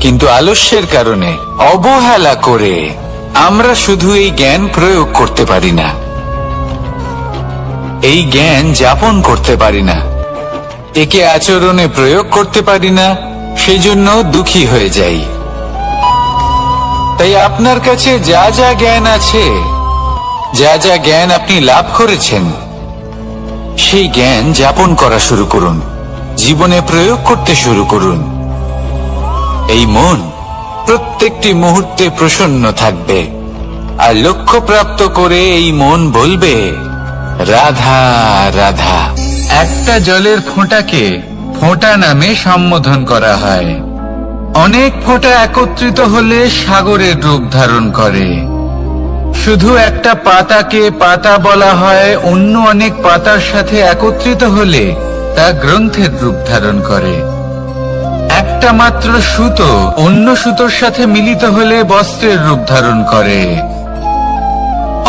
কিন্তু আলস্যের কারণে, অবহেলা করে আমরা শুধু এই জ্ঞান প্রয়োগ করতে পারি না, এই জ্ঞান যাপন করতে পারি না, একে আচরণে প্রয়োগ করতে পারি না, সেই জন্য দুঃখী হয়ে যাই। তাই আপনার কাছে যা যা জ্ঞান আছে, যা যা জ্ঞান আপনি লাভ করেছেন, সেই জ্ঞান যাপন করা শুরু করুন, জীবনে প্রয়োগ করতে শুরু করুন। এই মন প্রত্যেকটি মুহূর্তে প্রসন্ন থাকবে, আর লক্ষ্য প্রাপ্ত করে এই মন বলবে, রাধা রাধা। একটা জলের ফোঁটাকে ফোঁটা নামে সম্বোধন করা হয়। অনেক ফোঁটা একত্রিত হলে সাগরের রূপ ধারণ করে। শুধু একটা পাতাকে পাতা বলা হয়, অন্য অনেক পাতার সাথে একত্রিত হলে তা গ্রন্থের রূপ ধারণ করে। একটা মাত্র সুতো অন্য সুতোর সাথে মিলিত হলে বস্ত্রের রূপ ধারণ করে।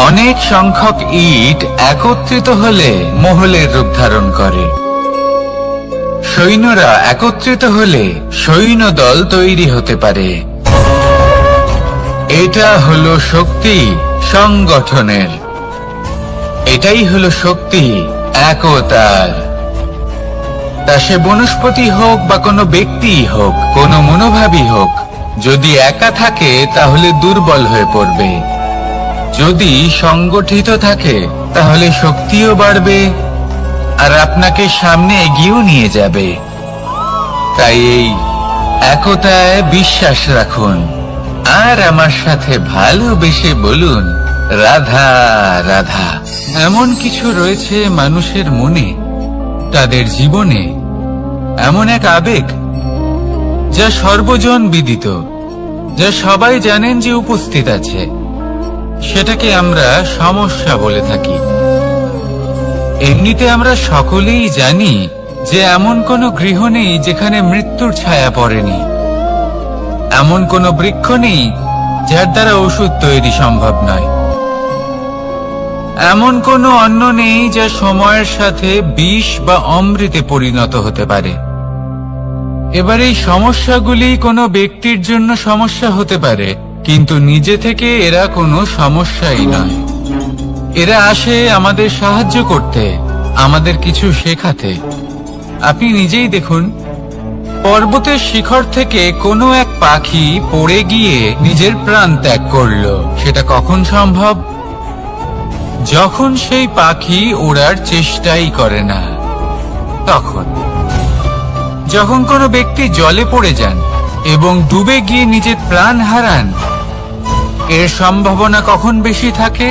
অনেক সংখ্যক ইট একত্রিত হলে মহলের রূপ ধারণ করে। সৈন্যরা একত্রিত হলে সৈন্যদল তৈরি হতে পারে। এটা হলো শক্তি সংগঠনের, এটাই হলো শক্তি একতার। তা সে বনস্পতি হোক বা কোনো ব্যক্তি হোক, কোনো মনোভাবই হোক, যদি একা থাকে তাহলে দুর্বল হয়ে পড়বে। যদি সংগঠিত থাকে তাহলে শক্তিও বাড়বে, আর আপনাকে সামনে এগিয়েও নিয়ে যাবে। তাই এই একতায় বিশ্বাস রাখুন, আর আমার সাথে ভালোবেসে বলুন, রাধা রাধা। এমন কিছু রয়েছে মানুষের মনে, তাদের জীবনে এমন এক আবেগ যা সর্বজন বিদিত, যা সবাই জানেন যে উপস্থিত আছে। সেটাকে আমরা সমস্যা বলে থাকি। এমনিতে আমরা সকলেই জানি যে এমন কোনো গৃহ নেই যেখানে মৃত্যুর ছায়া পড়েনি, এমন কোনো বৃক্ষ নেই যার দ্বারা ওষুধ তৈরি সম্ভব নয়, এমন কোনো অন্ন নেই যা সময়ের সাথে বিষ বা অমৃতে পরিণত হতে পারে। এবার এই সমস্যাগুলি কোনো ব্যক্তির জন্য সমস্যা হতে পারে, কিন্তু নিজে থেকে এরা কোনো সমস্যাই নয়। এরা আসে আমাদের সাহায্য করতে, আমাদের কিছু শেখাতে। আপনি নিজেই দেখুন, পর্বতের শিখর থেকে কোনো এক পাখি পড়ে গিয়ে নিজের প্রাণ ত্যাগ করলো। সেটা কখন সম্ভব? যখন সেই পাখি ওড়ার চেষ্টাই করে না। তখন যখন কোনো ব্যক্তি জলে পড়ে যান এবং ডুবে গিয়ে নিজের প্রাণ হারান, এর সম্ভাবনা কখন বেশি থাকে?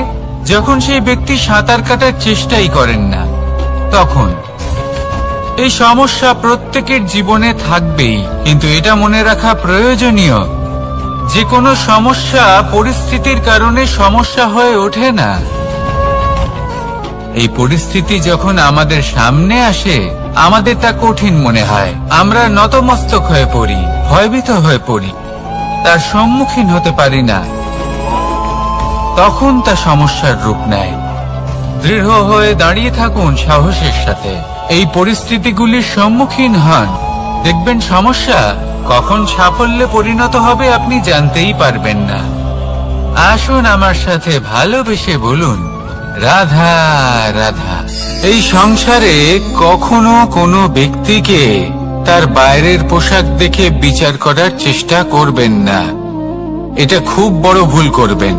যখন সেই ব্যক্তি সাঁতার কাটার চেষ্টাই করেন না। তখন এই সমস্যা প্রত্যেকের জীবনে থাকবেই, কিন্তু এটা মনে রাখা প্রয়োজনীয় যে কোনো সমস্যা পরিস্থিতির কারণে সমস্যা হয়ে ওঠে না। এই পরিস্থিতি যখন আমাদের সামনে আসে, আমাদের তা কঠিন মনে হয়, আমরা নতমস্তক হয়ে পড়ি, ভয়ভীত হয়ে পড়ি, তার সম্মুখীন হতে পারি না। তখন তা সমস্যার রূপ নেয়। দৃঢ় হয়ে দাঁড়িয়ে থাকুন সাহসের সাথে, এই পরিস্থিতিগুলির সম্মুখীন হন, দেখবেন সমস্যা কখন সাফল্যে পরিণত হবে আপনি জানতেই পারবেন না। আসুন আমার সাথে ভালোবেসে বলুন, রাধা রাধা। এই সংসারে কখনো কোনো ব্যক্তিকে তার বাইরের পোশাক দেখে বিচার করার চেষ্টা করবেন না, এটা খুব বড় ভুল করবেন।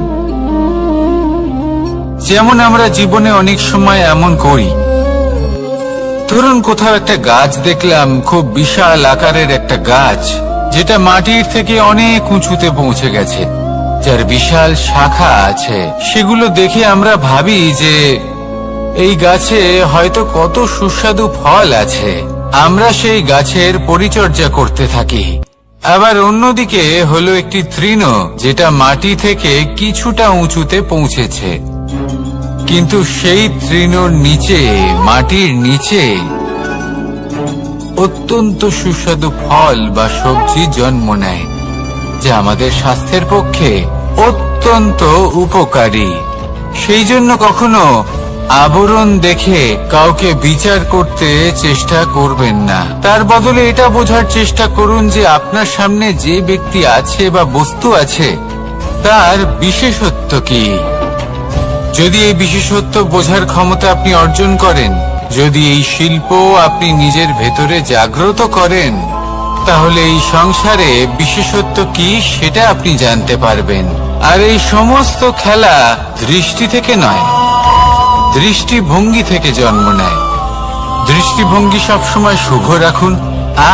যেমন আমরা জীবনে অনেক সময় এমন করি, ধরুন কোথাও একটা গাছ দেখলাম, খুব বিশাল আকারের একটা গাছ, যেটা মাটির থেকে অনেক উঁচুতে পৌঁছে গেছে, যার বিশাল শাখা আছে। সেগুলো দেখে আমরা ভাবি যে এই গাছে হয়তো কত সুস্বাদু ফল আছে, আমরা সেই গাছের পরিচর্যা করতে থাকি। আবার অন্যদিকে হলো একটি তৃণ, যেটা মাটি থেকে কিছুটা উঁচুতে পৌঁছেছে, কিন্তু সেই তৃণর নিচে, মাটির নিচে অত্যন্ত সুস্বাদু ফল বা সবজি জন্ম নেয়, যা আমাদের স্বাস্থ্যের পক্ষে অত্যন্ত উপকারী। সেই জন্য কখনো আবরণ দেখে কাউকে বিচার করতে চেষ্টা করবেন না, তার বদলে এটা বোঝার চেষ্টা করুন যে আপনার সামনে যে ব্যক্তি আছে বা বস্তু আছে তার বিশেষত্ব কি। যদি এই বিশেষত্ব বোঝার ক্ষমতা আপনি অর্জন করেন, যদি এই শিল্প আপনি নিজের ভেতরে জাগ্রত করেন, তাহলে এই সংসারে বিশেষত্ব কি সেটা আপনি জানতে পারবেন। আর এই সমস্ত খেলা দৃষ্টি থেকে নয়, দৃষ্টিভঙ্গি থেকে জন্ম নেয়। দৃষ্টিভঙ্গি সবসময় শুভ রাখুন,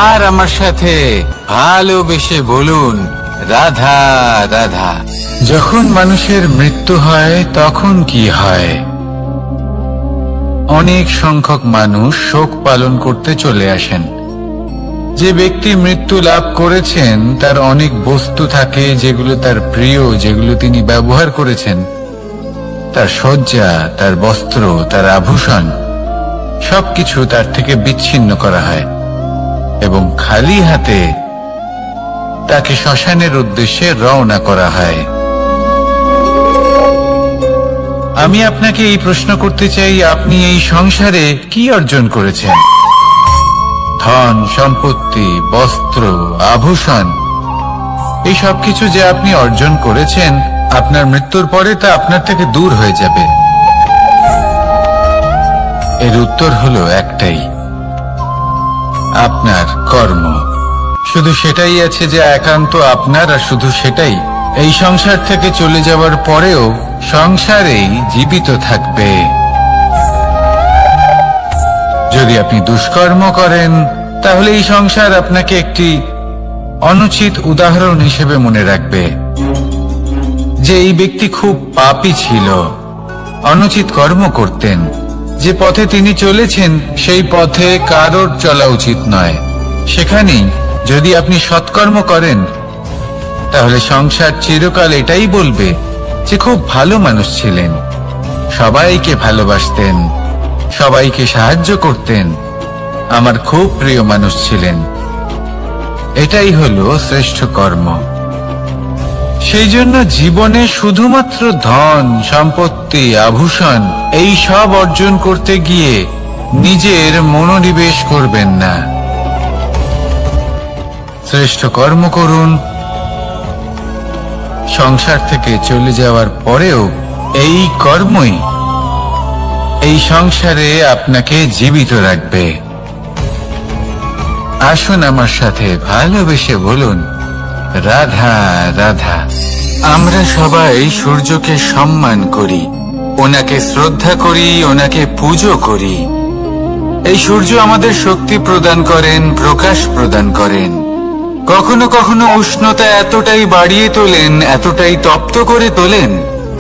আর আমার সাথে ভালোবেসে বলুন, রাধা রাধা। যখন মানুষের মৃত্যু হয় তখন কি হয়? অনেক সংখ্যক মানুষ শোক পালন করতে চলে আসেন। যে ব্যক্তি মৃত্যু লাভ করেছেন তার অনেক বস্তু থাকে যেগুলো তার প্রিয়, যেগুলো তিনি ব্যবহার করেছেন, তার শয্যা, তার বস্ত্র, তার আভূষণ, সবকিছু তার থেকে বিচ্ছিন্ন করা হয় এবং খালি হাতে তাকে শ্মশানের উদ্দেশ্যে রওনা করা হয়। আমি আপনাকে এই প্রশ্ন করতে চাই, আপনি এই সংসারে কি অর্জন করেছেন? ধন সম্পত্তি, বস্ত্র, আভূষণ, এই সব কিছু যে আপনি অর্জন করেছেন, আপনার মৃত্যুর পরে তা আপনার থেকে দূর হয়ে যাবে। এর উত্তর হলো একটাই, আপনার কর্ম। শুধু সেটাই আছে যে একান্ত আপনার, আর শুধু সেটাই এই সংসার থেকে চলে যাওয়ার পরেও সংসারেই জীবিত থাকবে। যদি আপনি দুষ্কর্ম করেন, তাহলে এই সংসার আপনাকে একটি অনুচিত উদাহরণ হিসেবে মনে রাখবে যে এই ব্যক্তি খুব পাপী ছিল, অনুচিত কর্ম করতেন। যে পথে তিনি চলেছেন সেই পথে কারোর চলা উচিত নয়। সেখানেই যদি আপনি সৎকর্ম করেন, তাহলে সংসার চিরকাল এটাই বলবে যে খুব ভালো মানুষ ছিলেন, সবাইকে ভালোবাসতেন, সবাইকে সাহায্য করতেন, আমার খুব প্রিয় মানুষ ছিলেন। এটাই হলো শ্রেষ্ঠ কর্ম। সেই জন্য জীবনে শুধুমাত্র ধন সম্পত্তি, আভূষণ, এই সব অর্জন করতে গিয়ে নিজের মনোনিবেশ করবেন না। শ্রেষ্ঠ কর্ম করুন। সংসার থেকে চলে যাওয়ার পরেও এই কর্মই এই সংসারে আপনাকে জীবিত রাখবে। আসুন আমার সাথে ভালোবেসে বলুন, রাধা রাধা। আমরা সবাই সূর্যকে সম্মান করি, ওনাকে শ্রদ্ধা করি, ওনাকে পুজো করি। এই সূর্য আমাদের শক্তি প্রদান করেন, প্রকাশ প্রদান করেন। কখনো কখনো উষ্ণতা এতটাই বাড়িয়ে তোলেন, এতটাই তপ্ত করে তোলেন,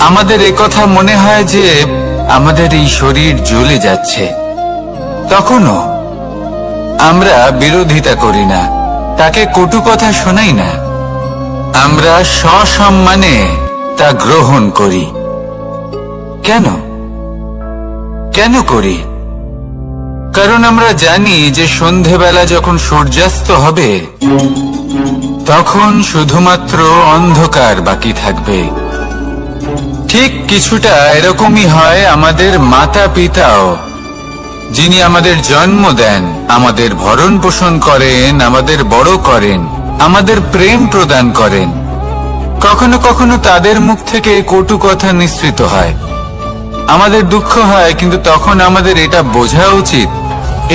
আমাদের একথা মনে হয় যে আমাদের এই শরীর জ্বলে যাচ্ছে। তখনও আমরা বিরোধিতা করি না, তাকে কটু কথা শোনাই না, আমরা সসম্মানে তা গ্রহণ করি। কেন কেন করি? কারণ আমরা জানি যে সন্ধেবেলা যখন সূর্যাস্ত হবে তখন শুধুমাত্র অন্ধকার বাকি থাকবে। ঠিক কিছুটা এরকমই হয় আমাদের মাতা পিতাও, যিনি আমাদের জন্ম দেন, আমাদের ভরণ পোষণ করেন, আমাদের বড় করেন, আমাদের প্রেম প্রদান করেন। কখনো কখনো তাদের মুখ থেকে কটু কথা নিঃসৃত হয়, আমাদের দুঃখ হয়, কিন্তু তখন আমাদের এটা বোঝা উচিত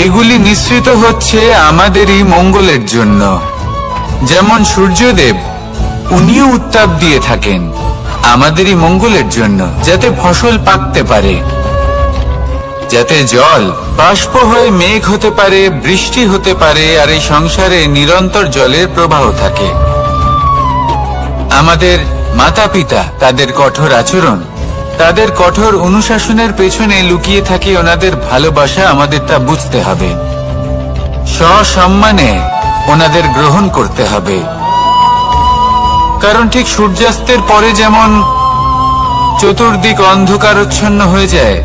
এগুলি নিঃসৃত হচ্ছে আমাদেরই মঙ্গলের জন্য। যেমন সূর্যদেব, উনিও উত্তাপ দিয়ে থাকেন আমাদেরই মঙ্গলের জন্য, যাতে ফসল পাকতে পারে, যাতে জল বাষ্প হয়ে মেঘ হতে পারে, বৃষ্টি হতে পারে, আর এই সংসারে নিরন্তর জলের প্রবাহ থাকে। আমাদের মাতা পিতা, তাদের কঠোর আচরণ, তাদের কঠোর অনুশাসনের পেছনে লুকিয়ে থাকে ওনাদের ভালোবাসা। আমাদের তা বুঝতে হবে, সসম্মানে ওনাদের গ্রহণ করতে হবে। কারণ ঠিক সূর্যাস্তের পরে যেমন চতুর্দিক অন্ধকারচ্ছন্ন হয়ে যায়,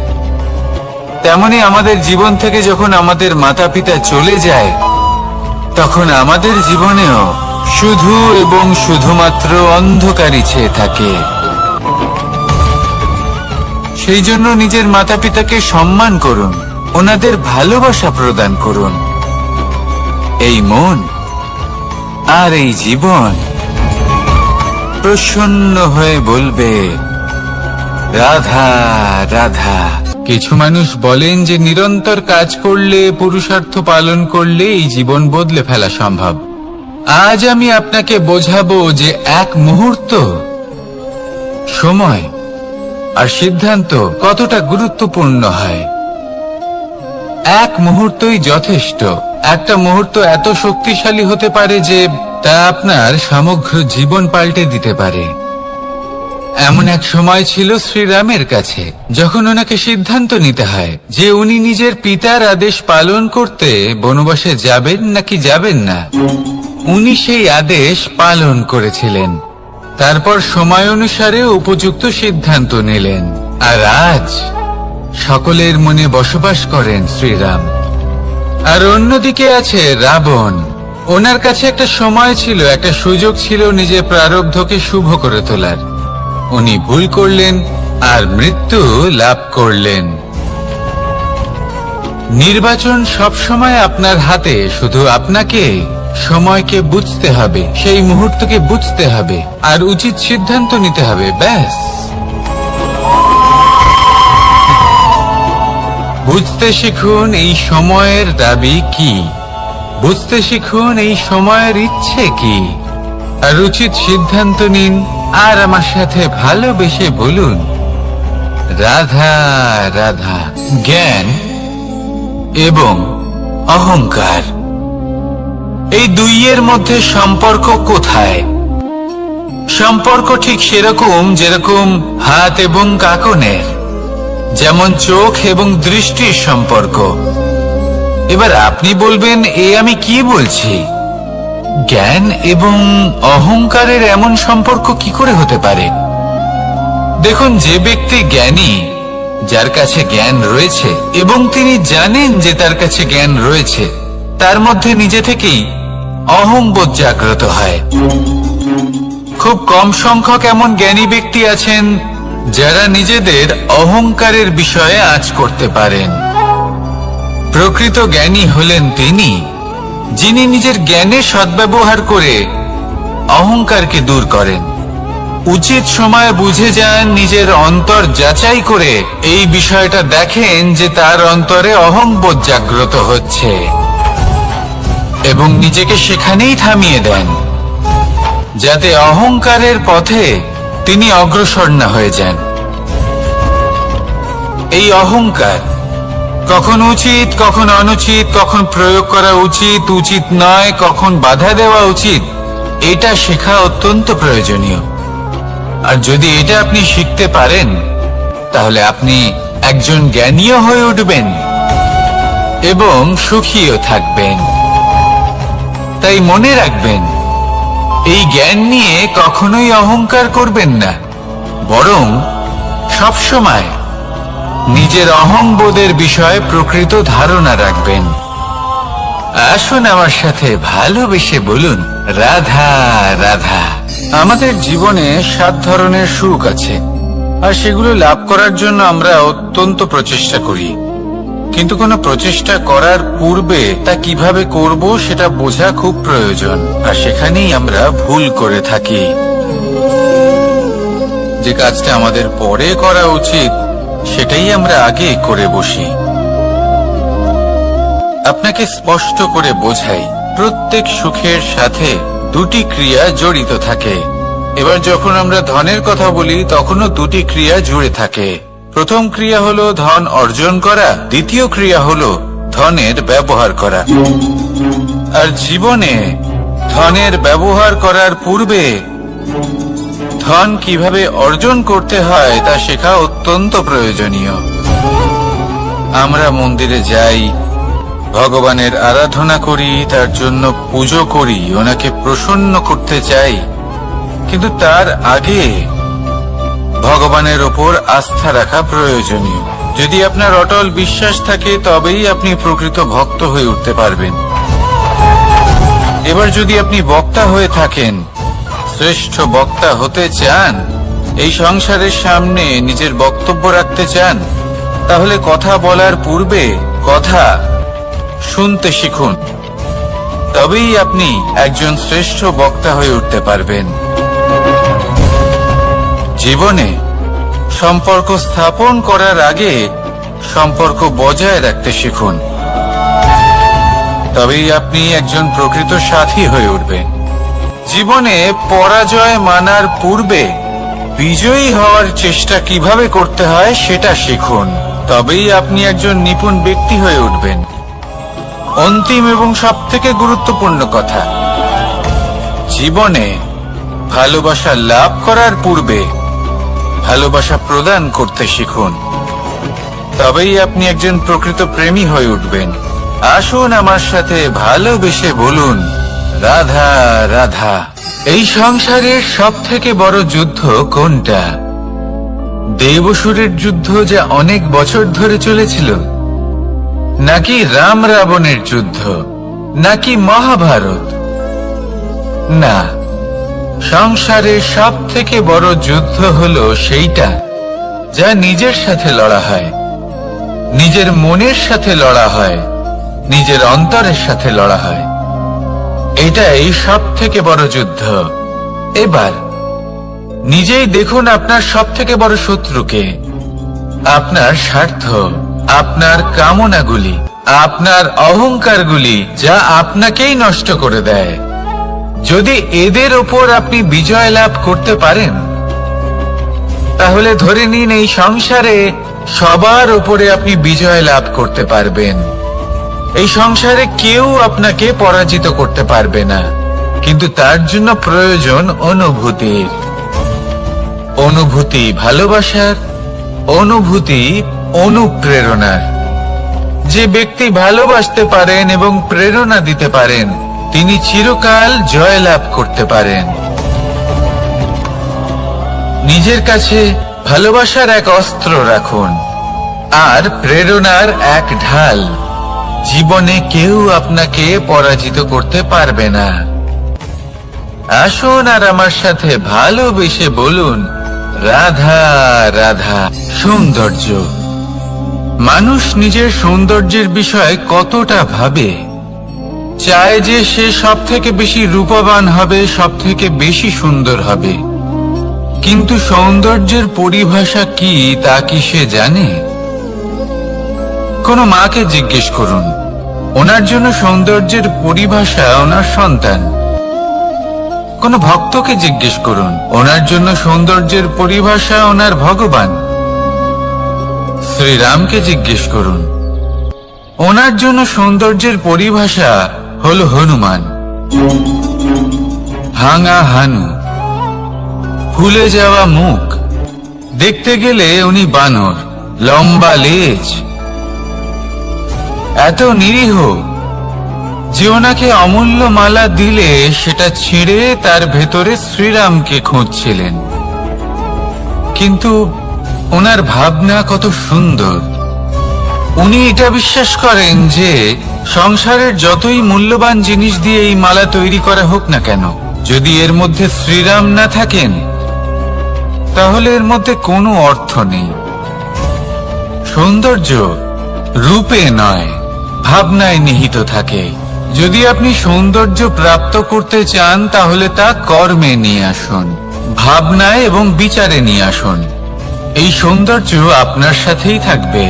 তেমনি আমাদের জীবন থেকে যখন আমাদের মাতা পিতা চলে যায় তখন আমাদের জীবনেও শুধু এবং শুধুমাত্র অন্ধকারই ছেয়ে থাকে। সেই জন্য নিজের মাতা পিতাকে সম্মান করুন, ওনাদের ভালোবাসা প্রদান করুন। এই মন আর এই জীবন প্রসন্ন হয়ে বলবে, রাধা রাধা। কিছু মানুষ বলেন যে নিরন্তর কাজ করলে, পুরুষার্থ পালন করলে এই জীবন বদলে ফেলা সম্ভব। আজ আমি আপনাকে বোঝাবো যে এক মুহূর্ত, সময় আর সিদ্ধান্ত কতটা গুরুত্বপূর্ণ হয়। এক মুহূর্তই যথেষ্ট। একটা মুহূর্ত এত শক্তিশালী হতে পারে যে তা আপনার সমগ্র জীবন পাল্টে দিতে পারে। এমন এক সময় ছিল শ্রীরামের কাছে, যখন ওনাকে সিদ্ধান্ত নিতে হয় যে উনি নিজের পিতার আদেশ পালন করতে বনবাসে যাবেন নাকি যাবেন না। উনি সেই আদেশ পালন করেছিলেন, তারপর সময় অনুসারে উপযুক্ত সিদ্ধান্ত নিলেন। আর আজ সকলের মনে বসবাস করেন শ্রীরাম। আর অন্যদিকে আছে রাবণ। ওনার কাছে একটা সময় ছিল, একটা সুযোগ ছিল নিজের প্রারব্ধকে শুভ করে তোলার। উনি ভুল করলেন আর মৃত্যু লাভ করলেন। নির্বাচন সবসময় আপনার হাতে, শুধু আপনাকে সময়কে বুঝতে হবে, সেই মুহূর্তকে বুঝতে হবে আর উচিত সিদ্ধান্ত নিতে হবে, ব্যাস। বুঝতে শিখুন এই সময়ের দাবি কি, বুঝতে শিখুন এই সময়ের ইচ্ছে কি, আর উচিত সিদ্ধান্ত নিন। আর আমার সাথে ভালোবেসে বলুন, রাধা রাধা। জ্ঞান এবং অহংকার, এই দুইয়ের মধ্যে সম্পর্ক কোথায়? সম্পর্ক ঠিক সেরকম যেরকম হাত এবং কাঁকনের, যেমন চোখ এবং দৃষ্টির সম্পর্ক। এবার আপনি বলবেন, এ আমি কি বলছি? জ্ঞান এবং অহংকারের এমন সম্পর্ক কি করে হতে পারে? দেখুন, যে ব্যক্তি জ্ঞানী, যার কাছে জ্ঞান রয়েছে এবং তিনি জানেন যে তার কাছে জ্ঞান রয়েছে, তার মধ্যে নিজে থেকেই অহংবোধ জাগ্রত হয়। খুব কম সংখ্যক এমন জ্ঞানী ব্যক্তি আছেন যারা নিজেদের অহংকারের বিষয়ে আঁচ করতে পারেন। প্রকৃত জ্ঞানী হলেন তিনি, যিনি নিজের জ্ঞানের সদ্ব্যবহার করে অহংকারকে দূর করেন। উচিত সময় বুঝে যান, নিজের অন্তর যাচাই করে এই বিষয়টা দেখেন যে তার অন্তরে অহংবোধ জাগ্রত হচ্ছে, এবং নিজেকে সেখানেই থামিয়ে দেন, যাতে অহংকারের পথে তিনি অগ্রসর না হয়ে যান। এই অহংকার কখন উচিত, কখন অনুচিত, কখন প্রয়োগ করা উচিত, উচিত নয়, কখন বাধা দেওয়া উচিত, এটা শেখা অত্যন্ত প্রয়োজনীয়। আর যদি এটা আপনি শিখতে পারেন, তাহলে আপনি একজন জ্ঞানীও হয়ে উঠবেন। এবং সুখীও থাকবেন। তাই মনে রাখবেন, এই জ্ঞান নিয়ে কখনোই অহংকার করবেন না, বরং সবসময় নিজের অহংবোধের বিষয়ে প্রকৃত ধারণা রাখবেন। আসুন আমার সাথে ভালোবেসে বলুন, রাধা রাধা। আমাদের জীবনে 7 ধরনের সুখ আছে, আর সেগুলো লাভ করার জন্য আমরা অত্যন্ত প্রচেষ্টা করি। কিন্তু কোনো প্রচেষ্টা করার পূর্বে তা কিভাবে করব সেটা বোঝা খুব প্রয়োজন, আর সেখানেই আমরা ভুল করে থাকি। যে কাজটা আমাদের পরে করা উচিত সেটাই আমরা আগে করে বসি। আপনাকে স্পষ্ট করে বোঝাই, প্রত্যেক সুখের সাথে 2টি ক্রিয়া জড়িত থাকে। এবার যখন আমরা ধনের কথা বলি তখনও 2টি ক্রিয়া জুড়ে থাকে। প্রথম ক্রিয়া হলো ধন অর্জন করা, দ্বিতীয় ক্রিয়া হলো ধনের ব্যবহার করা। আর জীবনে ধনের ব্যবহার করার পূর্বে ধন কিভাবে অর্জন করতে হয় তা শেখা অত্যন্ত প্রয়োজনীয়। আমরা মন্দিরে যাই, ভগবানের আরাধনা করি, তার জন্য পুজো করি, ওনাকে প্রসন্ন করতে চাই, কিন্তু তার আগে ভগবানের ওপর আস্থা রাখা প্রয়োজনীয়। যদি আপনার অটল বিশ্বাস থাকে তবেই আপনি প্রকৃত ভক্ত হয়ে উঠতে পারবেন। এবার যদি আপনি বক্তা হয়ে থাকেন, শ্রেষ্ঠ বক্তা হতে চান, এই সংসারের সামনে নিজের বক্তব্য রাখতে চান, তাহলে কথা বলার পূর্বে কথা শুনতে শিখুন। তবেই আপনি একজন শ্রেষ্ঠ বক্তা হয়ে উঠতে পারবেন। জীবনে সম্পর্ক স্থাপন করার আগে সম্পর্ক বজায় রাখতে শিখুন, তবেই আপনি একজন প্রকৃত সাথী হয়ে উঠবেন। জীবনে পরাজয় মানার পূর্বে বিজয়ী হওয়ার চেষ্টা কিভাবে করতে হয় সেটা শিখুন, তবেই আপনি একজন নিপুণ ব্যক্তি হয়ে উঠবেন। অন্তিম এবং সবথেকে গুরুত্বপূর্ণ কথা, জীবনে ভালোবাসা লাভ করার পূর্বে ভালোবাসা প্রদান করতে শিখুন, তবেই আপনি একজন প্রকৃত প্রেমী হয়ে উঠবেন। আসুন আমার সাথে ভালোবেসে বলুন, রাধা রাধা। এই সংসারের সবথেকে বড় যুদ্ধ কোনটা? দেব-অসুরের যুদ্ধ যা অনেক বছর ধরে চলেছিল, নাকি রাম রাবণের যুদ্ধ, নাকি মহাভারত? না, সংসারের সবথেকে বড় যুদ্ধ হলো সেইটা যা নিজের সাথে লড়া হয়, নিজের মনের সাথে লড়া হয়, নিজের অন্তরের সাথে লড়া হয়। এটাই সবথেকে বড় যুদ্ধ। এবার নিজেই দেখুন আপনার সবথেকে বড় শত্রুকে, আপনার স্বার্থ, আপনার কামনাগুলি, আপনার অহংকারগুলি, যা আপনাকেই নষ্ট করে দেয়। যদি এদের ওপর আপনি বিজয় লাভ করতে পারেন, তাহলে ধরে নিন এই সংসারে সবার উপরে আপনি বিজয় লাভ করতে পারবেন। এই সংসারে কেউ আপনাকে পরাজিত করতে পারবে না, কিন্তু তার জন্য প্রয়োজন অনুভূতির। অনুভূতি ভালোবাসার, অনুভূতি অনুপ্রেরণার। যে ব্যক্তি ভালোবাসতে পারেন এবং প্রেরণা দিতে পারেন, তিনি চিরকাল জয় লাভ করতে পারেন। নিজের কাছে ভালোবাসার এক অস্ত্র রাখুন আর প্রেরণার এক ঢাল। জীবনে কেউ আপনাকে পরাজিত করতে পারবে না। আসুন আর আমার সাথে ভালোবেসে বলুন, রাধা রাধা। সৌন্দর্য। মানুষ নিজের সৌন্দর্যের বিষয়ে কতটা ভাবে, চায় যে সে সব থেকে বেশি রূপবান হবে, সব থেকে বেশি সুন্দর হবে, কিন্তু সৌন্দর্যের পরিভাষা কি তা কি সে জানে? কোনো মাকে জিজ্ঞেস করুন, ওনার জন্য সৌন্দর্যের পরিভাষা ওনার সন্তান। কোনো ভক্তকে জিজ্ঞেস করুন, ওনার জন্য সৌন্দর্যের পরিভাষা ওনার ভগবান। শ্রীরামকে জিজ্ঞেস করুন, ওনার জন্য সৌন্দর্যের পরিভাষা হল হনুমান। ভাঙা হানু, ফুলে যাওয়া মুখ, দেখতে গেলে উনি বানর, লম্বা লেজ। এত নিরীহ যে ওনাকে অমূল্য মালা দিলে সেটা ছিঁড়ে তার ভেতরে শ্রীরামকে খুঁজছিলেন। কিন্তু ওনার ভাবনা কত সুন্দর। উনি এটা বিশ্বাস করেন যে সংসারের যতই মূল্যবান জিনিস দিয়ে এই মালা তৈরি করা হোক না কেন, যদি এর মধ্যে শ্রীরাম না থাকেন তাহলে এর মধ্যে কোনো অর্থ নেই। সৌন্দর্য রূপে নয়, ভাবনায় নিহিত থাকে। যদি আপনি সৌন্দর্য প্রাপ্ত করতে চান তাহলে তা কর্মে নিয়ে আসুন, ভাবনায় এবং বিচারে নিয়ে আসুন। এই সৌন্দর্য আপনার সাথেই থাকবে।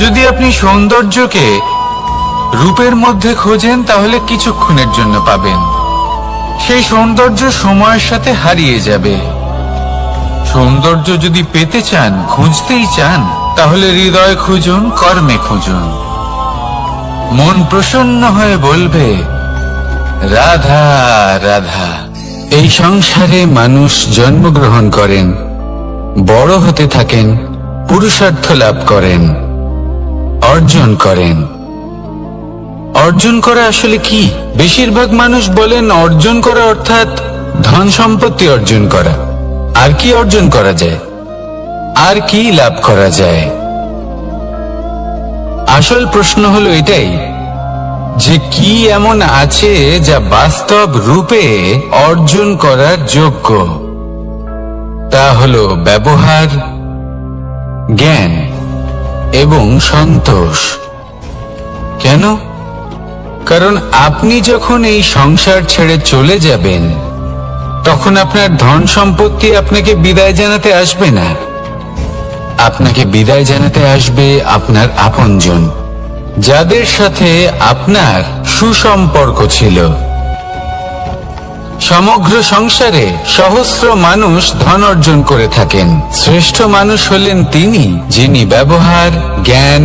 যদি আপনি সৌন্দর্যকে রূপের মধ্যে খোঁজেন তাহলে কিছুক্ষণের জন্য পাবেন, সেই সৌন্দর্য সময়ের সাথে হারিয়ে যাবে। সৌন্দর্য যদি পেতে চান, খুঁজতেই চান, তাহলে হৃদয় খুঁজুন, কর্মে খুঁজুন। মন প্রসন্ন হয়ে বলবে রাধা রাধা। এই সংসারে মানুষ জন্মগ্রহণ করেন, বড় হতে থাকেন, পুরুষার্থ লাভ করেন, অর্জন করেন। অর্জন করা আসলে কি? বেশিরভাগ মানুষ বলেন অর্জন করা অর্থাৎ ধন সম্পত্তি অর্জন করা। আর কি অর্জন করা যায়? আর কি লাভ করা যায়? আসল প্রশ্ন হলো এটাই যে কি এমন আছে যা বাস্তব রূপে অর্জন করার যোগ্য। তা হলো ব্যবহার, জ্ঞান এবং সন্তোষ। কেন? কারণ আপনি যখন এই সংসার ছেড়ে চলে যাবেন তখন আপনার ধন সম্পত্তি আপনাকে বিদায় জানাতে আসবে না। আপনাকে বিদায় জানাতে আসবে আপনার আপনজন, যাদের সাথে আপনার সুসম্পর্ক ছিল। সমগ্র সংসারে সহস্র মানুষ ধন অর্জন করে থাকেন। শ্রেষ্ঠ মানুষ হলেন তিনি যিনি ব্যবহার, জ্ঞান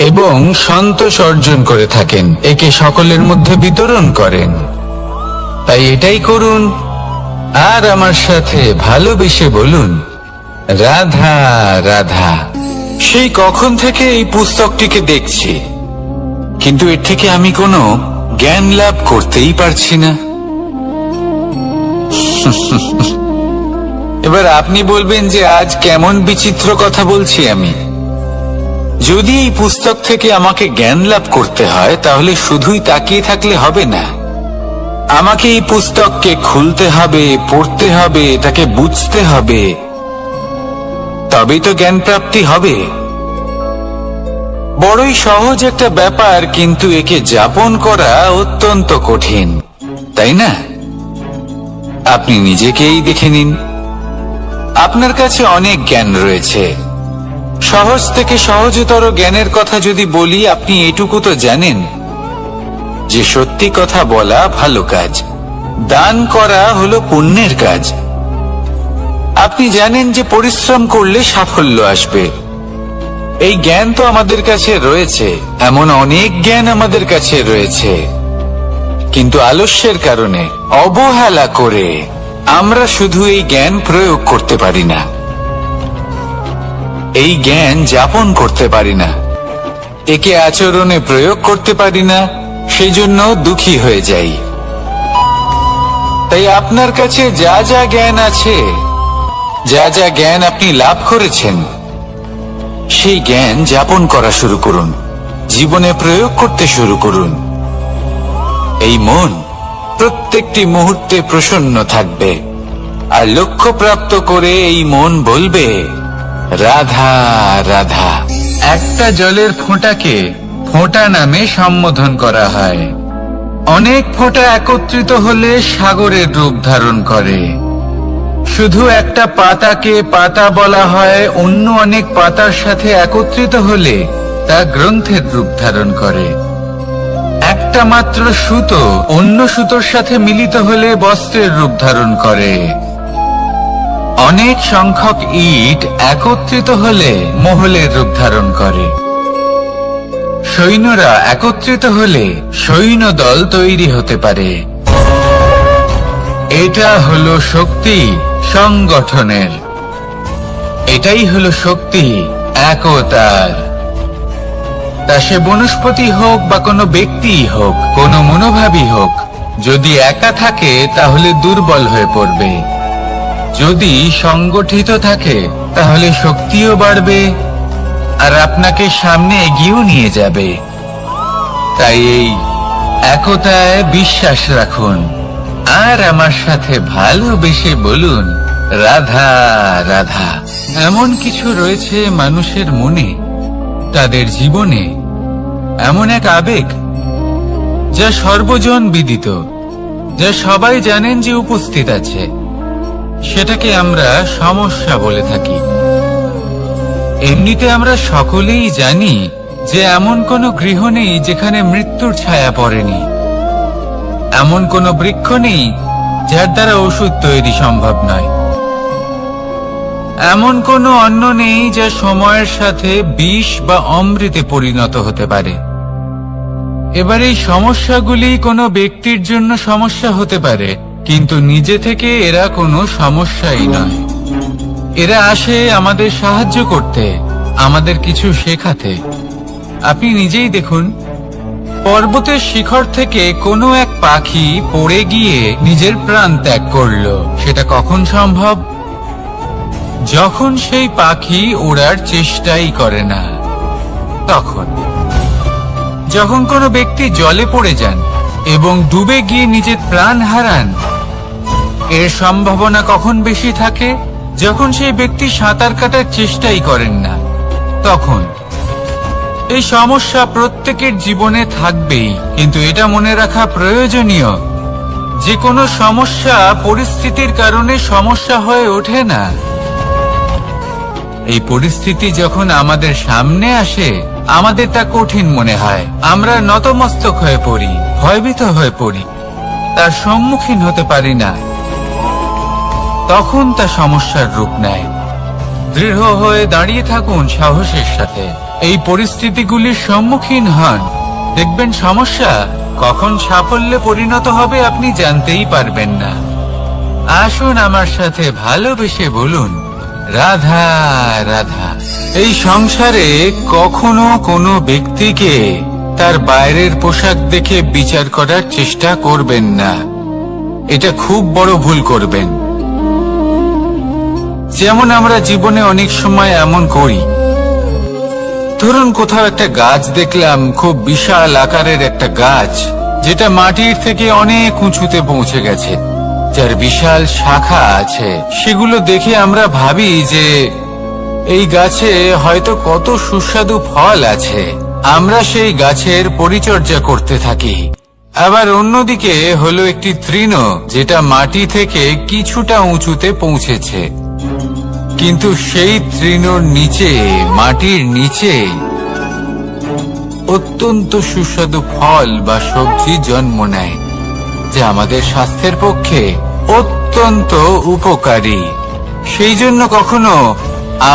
এবং সন্তোষ অর্জন করে থাকেন, একে সকলের মধ্যে বিতরণ করেন। তাই এটাই করুন আর আমার সাথে ভালোবেসে বলুন রাধা রাধা। সেই কখন থেকে এই পুস্তকটিকে দেখছি, কিন্তু এর থেকে আমি কোনো জ্ঞান লাভ করতেই পারছি না। এবার আপনি বলবেন যে আজ কেমন বিচিত্র কথা বলছি আমি। যদি এই পুস্তক থেকে আমাকে জ্ঞান লাভ করতে হয় তাহলে শুধুই তাকিয়ে থাকলে হবে না। আমাকে এই পুস্তককে খুলতে হবে, পড়তে হবে, তাকে বুঝতে হবে, তবেই তো জ্ঞান প্রাপ্তি হবে। বড়ই সহজ একটা ব্যাপার, কিন্তু একে যাপন করা অত্যন্ত কঠিন, তাই না? আপনি নিজেকেই দেখে নিন। আপনার কাছে অনেক জ্ঞান রয়েছে। সহজ থেকে সহজতর জ্ঞানের কথা যদি বলি, আপনি এটুকু তো জানেন যে সত্যি কথা বলা ভালো কাজ, দান করা হলো পুণ্যের কাজ। আপনি জানেন যে পরিশ্রম করলে সাফল্য আসবে। এই জ্ঞান তো আমাদের কাছে রয়েছে, এমন অনেক জ্ঞান আমাদের কাছে রয়েছে, কিন্তু আলস্যের কারণে, অবহেলা করে আমরা শুধু এই জ্ঞান প্রয়োগ করতে পারি না, এই জ্ঞান যাপন করতে পারি না, একে আচরণে প্রয়োগ করতে পারি না, সেই জন্য দুঃখী হয়ে যাই। তাই আপনার কাছে যা যা জ্ঞান আছে, যা যা জ্ঞান আপনি লাভ করেছেন, সেই জ্ঞান যাপন করা শুরু করুন, জীবনে প্রয়োগ করতে শুরু করুন। এই মন প্রত্যেকটি মুহূর্তে প্রসন্ন থাকবে, আর লক্ষ্য প্রাপ্ত করে এই মন বলবে রাধা রাধা। একটা জলের ফোঁটাকে ফোঁটা নামে সম্বোধন করা হয়। অনেক ফোঁটা একত্রিত হলে সাগরের রূপ ধারণ করে। শুধু একটা পাতাকে পাতা বলা হয়, অন্য অনেক পাতার সাথে একত্রিত হলে তা গ্রন্থের রূপ ধারণ করে। একটা মাত্র সুতো অন্য সুতোর সাথে মিলিত হলে বস্ত্রের রূপ ধারণ করে। অনেক সংখ্যক ইট একত্রিত হলে মহলের রূপ ধারণ করে। সৈন্যরা একত্রিত হলে সৈন্যদল তৈরি হতে পারে। এটা হলো শক্তি সংগঠনের, এটাই হলো শক্তি একতার। তা সে বনস্পতি হোক বা কোনো ব্যক্তিই হোক, কোনো মনোভাবই হোক, যদি একা থাকে তাহলে দুর্বল হয়ে পড়বে। যদি সংগঠিত থাকে তাহলে শক্তিও বাড়বে আর আপনাকে সামনে এগিয়েও নিয়ে যাবে। তাই এই একতায় বিশ্বাস রাখুন আর আমার সাথে ভালোবেসে বলুন, রাধা রাধা। এমন কিছু রয়েছে মানুষের মনে, তাদের জীবনে, এমন এক আবেগ যা সর্বজন বিদিত, যা সবাই জানেন যে উপস্থিত আছে। সেটাকে আমরা সমস্যা বলে থাকি। এমনিতে আমরা সকলেই জানি যে এমন কোনো গৃহ নেই যেখানে মৃত্যুর ছায়া পড়েনি, এমন কোনো বৃক্ষ নেই যার দ্বারা ওষুধ তৈরি সম্ভব নয়, এমন কোনো অন্ন নেই যা সময়ের সাথে বিষ বা অমৃতে পরিণত হতে পারে। এবার এই সমস্যাগুলি কোনো ব্যক্তির জন্য সমস্যা হতে পারে, কিন্তু নিজে থেকে এরা কোনো সমস্যাই নয়। এরা আসে আমাদের সাহায্য করতে, আমাদের কিছু শেখাতে। আপনি নিজেই দেখুন, পর্বতের শিখর থেকে কোনো এক পাখি পড়ে গিয়ে নিজের প্রাণ ত্যাগ করলো। সেটা কখন সম্ভব? যখন সেই পাখি ওড়ার চেষ্টাই করে না। তখন যখন কোনো ব্যক্তি জলে পড়ে যান এবং ডুবে গিয়ে নিজের প্রাণ হারান, এর সম্ভাবনা কখন বেশি থাকে? যখন সেই ব্যক্তি সাঁতার কাটার চেষ্টাই করেন না। তখন এই সমস্যা প্রত্যেকের জীবনে থাকবেই, কিন্তু এটা মনে রাখা প্রয়োজনীয় যে কোনো সমস্যা পরিস্থিতির কারণে সমস্যা হয়ে ওঠে না। এই পরিস্থিতি যখন আমাদের সামনে আসে, আমাদের তা কঠিন মনে হয়, আমরা নতমস্তক হয়ে পড়ি, ভয়ভীত হয়ে পড়ি, তার সম্মুখীন হতে পারি না। তখন তা সমস্যার রূপ নেয়। দৃঢ় হয়ে দাঁড়িয়ে থাকুন সাহসের সাথে, এই পরিস্থিতিগুলির সম্মুখীন হন। দেখবেন সমস্যা কখন সাফল্যে পরিণত হবে আপনি জানতেই পারবেন না। আসুন আমার সাথে ভালোবেসে বলুন, রাধা রাধা। এই সংসারে কখনো কোনো ব্যক্তিকে তার বাইরের পোশাক দেখে বিচার করার চেষ্টা করবেন না, এটা খুব বড় ভুল করবেন। যেমন আমরা জীবনে অনেক সময় এমন করি, ধরুন কোথাও একটা গাছ দেখলাম, খুব বিশাল আকারের একটা গাছ, যেটা মাটির থেকে অনেক উঁচুতে পৌঁছে গেছে, যার বিশাল শাখা আছে। সেগুলো দেখে আমরা ভাবি যে এই গাছে হয়তো কত সুস্বাদু ফল আছে। আমরা সেই গাছের পরিচর্যা করতে থাকি। আবার অন্যদিকে হলো একটি তৃণ, যেটা মাটি থেকে কিছুটা উঁচুতে পৌঁছেছে, কিন্তু সেই তৃণর নিচে, মাটির নিচে অত্যন্ত সুস্বাদু ফল বা সবজি জন্ম নেয়, যা আমাদের স্বাস্থ্যের পক্ষে অত্যন্ত উপকারী। সেই জন্য কখনো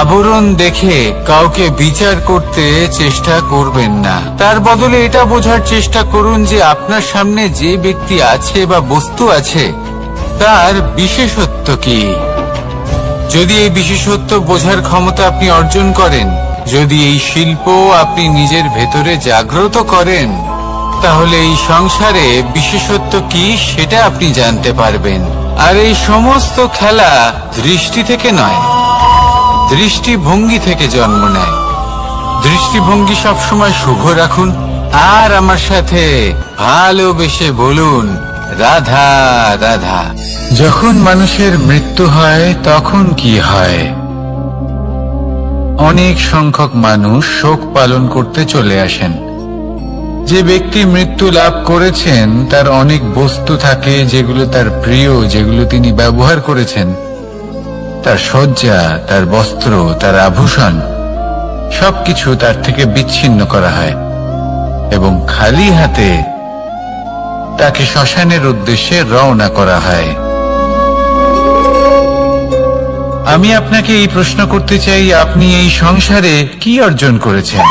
আবরণ দেখে কাউকে বিচার করতে চেষ্টা করবেন না। তার বদলে এটা বোঝার চেষ্টা করুন যে আপনার সামনে যে ব্যক্তি আছে বা বস্তু আছে, তার বিশেষত্ব কি। যদি এই বিশেষত্ব বোঝার ক্ষমতা আপনি অর্জন করেন, যদি এই শিল্প আপনি নিজের ভেতরে জাগ্রত করেন, তাহলে এই সংসারে বিশেষত্ব কি সেটা আপনি জানতে পারবেন। আর এই সমস্ত খেলা দৃষ্টি থেকে নয়, দৃষ্টিভঙ্গি থেকে জন্ম নেয়। দৃষ্টিভঙ্গি সবসময় শুভ রাখুন আর আমার সাথে ভালোবেসে বলুন, রাধা রাধা। যখন মানুষের মৃত্যু হয় তখন কি হয়? অনেক সংখ্যক মানুষ শোক পালন করতে চলে আসেন। যে ব্যক্তি মৃত্যু লাভ করেছেন তার অনেক বস্তু থাকে যেগুলো তার প্রিয়, যেগুলো তিনি ব্যবহার করেছেন। তার শয্যা, তার বস্ত্র, তার আভূষণ সবকিছু তার থেকে বিচ্ছিন্ন করা হয় এবং খালি হাতে তাকে শ্মশানের উদ্দেশ্যে রওনা করা হয়। আমি আপনাকে এই প্রশ্ন করতে চাই, আপনি এই সংসারে কি অর্জন করেছেন?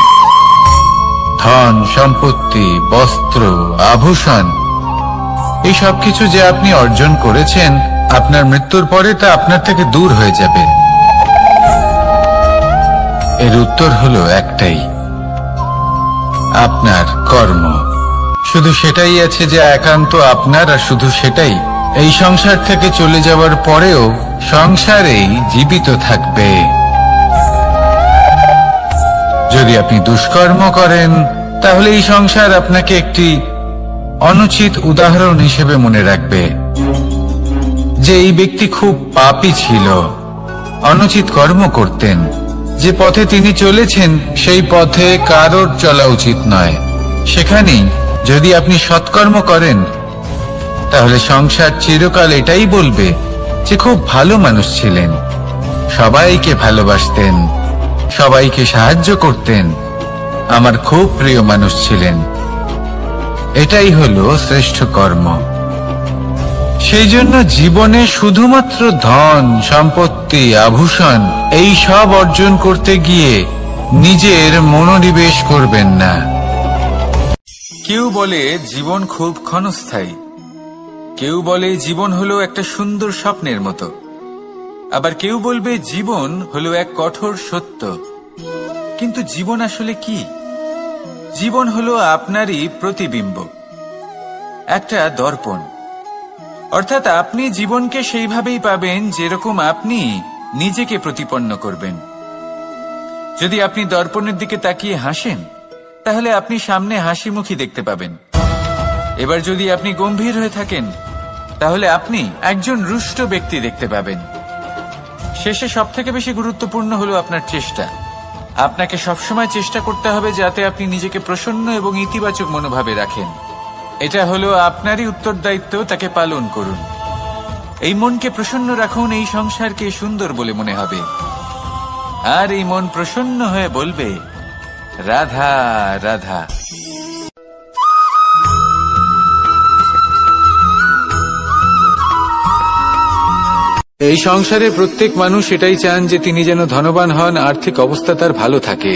ধন সম্পত্তি, বস্ত্র, আভূষণ, এই সবকিছু যে আপনি অর্জন করেছেন, আপনার মৃত্যুর পরে তা আপনার থেকে দূর হয়ে যাবে। এর উত্তর হলো একটাই, আপনার কর্ম। শুধু সেটাই আছে যে একান্ত আপনার, আর শুধু সেটাই এই সংসার থেকে চলে যাওয়ার পরেও সংসারেই জীবিত থাকবে। যদি আপনি দুষ্কর্ম করেন তাহলে এই সংসার আপনাকে একটি অনুচিত উদাহরণ হিসেবে মনে রাখবে যে এই ব্যক্তি খুব পাপী ছিল, অনুচিত কর্ম করতেন। যে পথে তিনি চলেছেন সেই পথে কারোর চলা উচিত নয়। সেখানেই যদি আপনি সৎকর্ম করেন তাহলে সংসার চিরকাল এটাই বলবে যে খুব ভালো মানুষ ছিলেন, সবাইকে ভালোবাসতেন, সবাইকে সাহায্য করতেন, আমার খুব প্রিয় মানুষ ছিলেন। এটাই হলো শ্রেষ্ঠ কর্ম। সেই জন্য জীবনে শুধুমাত্র ধন, সম্পত্তি, আভূষণ এই সব অর্জন করতে গিয়ে নিজের মনোনিবেশ করবেন না। কেউ বলে জীবন খুব ক্ষণস্থায়ী, কেউ বলে জীবন হলো একটা সুন্দর স্বপ্নের মতো, আবার কেউ বলবে জীবন হলো এক কঠোর সত্য। কিন্তু জীবন আসলে কি? জীবন হলো আপনারই প্রতিবিম্ব, একটা দর্পণ। অর্থাৎ আপনি জীবনকে সেইভাবেই পাবেন যেরকম আপনি নিজেকে প্রতিপন্ন করবেন। যদি আপনি দর্পণের দিকে তাকিয়ে হাসেন তাহলে আপনি সামনে হাসি মুখী দেখতে পাবেন। এবার যদি আপনি গম্ভীর হয়ে থাকেন তাহলে আপনি একজন রুষ্ট ব্যক্তি দেখতে পাবেন। শেষে সবথেকে বেশি গুরুত্বপূর্ণ হলো আপনার চেষ্টা। আপনাকে সবসময় চেষ্টা করতে হবে যাতে আপনি নিজেকে প্রসন্ন এবং ইতিবাচক মনোভাবে রাখেন। এটা হলো আপনারই উত্তরদায়িত্ব, তাকে পালন করুন। এই মনকে প্রসন্ন রাখুন, এই সংসারকে সুন্দর বলে মনে হবে। আর এই মন প্রসন্ন হয়ে বলবে, রাধা রাধা। এই সংসারে প্রত্যেক মানুষ এটাই চান যে তিনি যেন ধনবান হন, আর্থিক অবস্থা তার ভালো থাকে,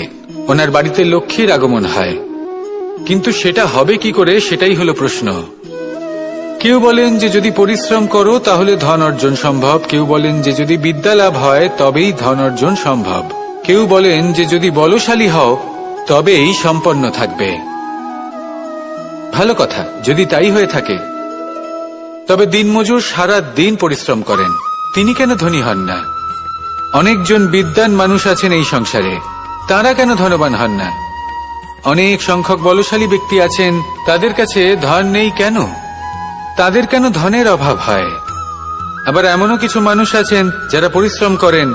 ওনার বাড়িতে লক্ষ্মীর আগমন হয়। কিন্তু সেটা হবে কি করে, সেটাই হলো প্রশ্ন। কেউ বলেন যে যদি পরিশ্রম করো তাহলে ধন অর্জন সম্ভব, কেউ বলেন যে যদি বিদ্যা লাভ হয় তবেই ধন অর্জন সম্ভব, কেউ বলেন যে যদি বলশালী হও তবেই সম্পন্ন থাকবে। ভালো কথা, যদি তাই হয়ে থাকে তবে দিনমজুর সারা দিন পরিশ্রম করেন, তিনি কেন ধনী হন না? অনেকজন বিদ্বান মানুষ আছেন এই সংসারে, তারা কেন ধনবান হন না? অনেক সংখ্যক বলশালী ব্যক্তি আছেন, তাদের কাছে ধন নেই কেন? তাদের কেন ধনের অভাব হয়? আবার এমনও কিছু মানুষ আছেন যারা পরিশ্রম করেন,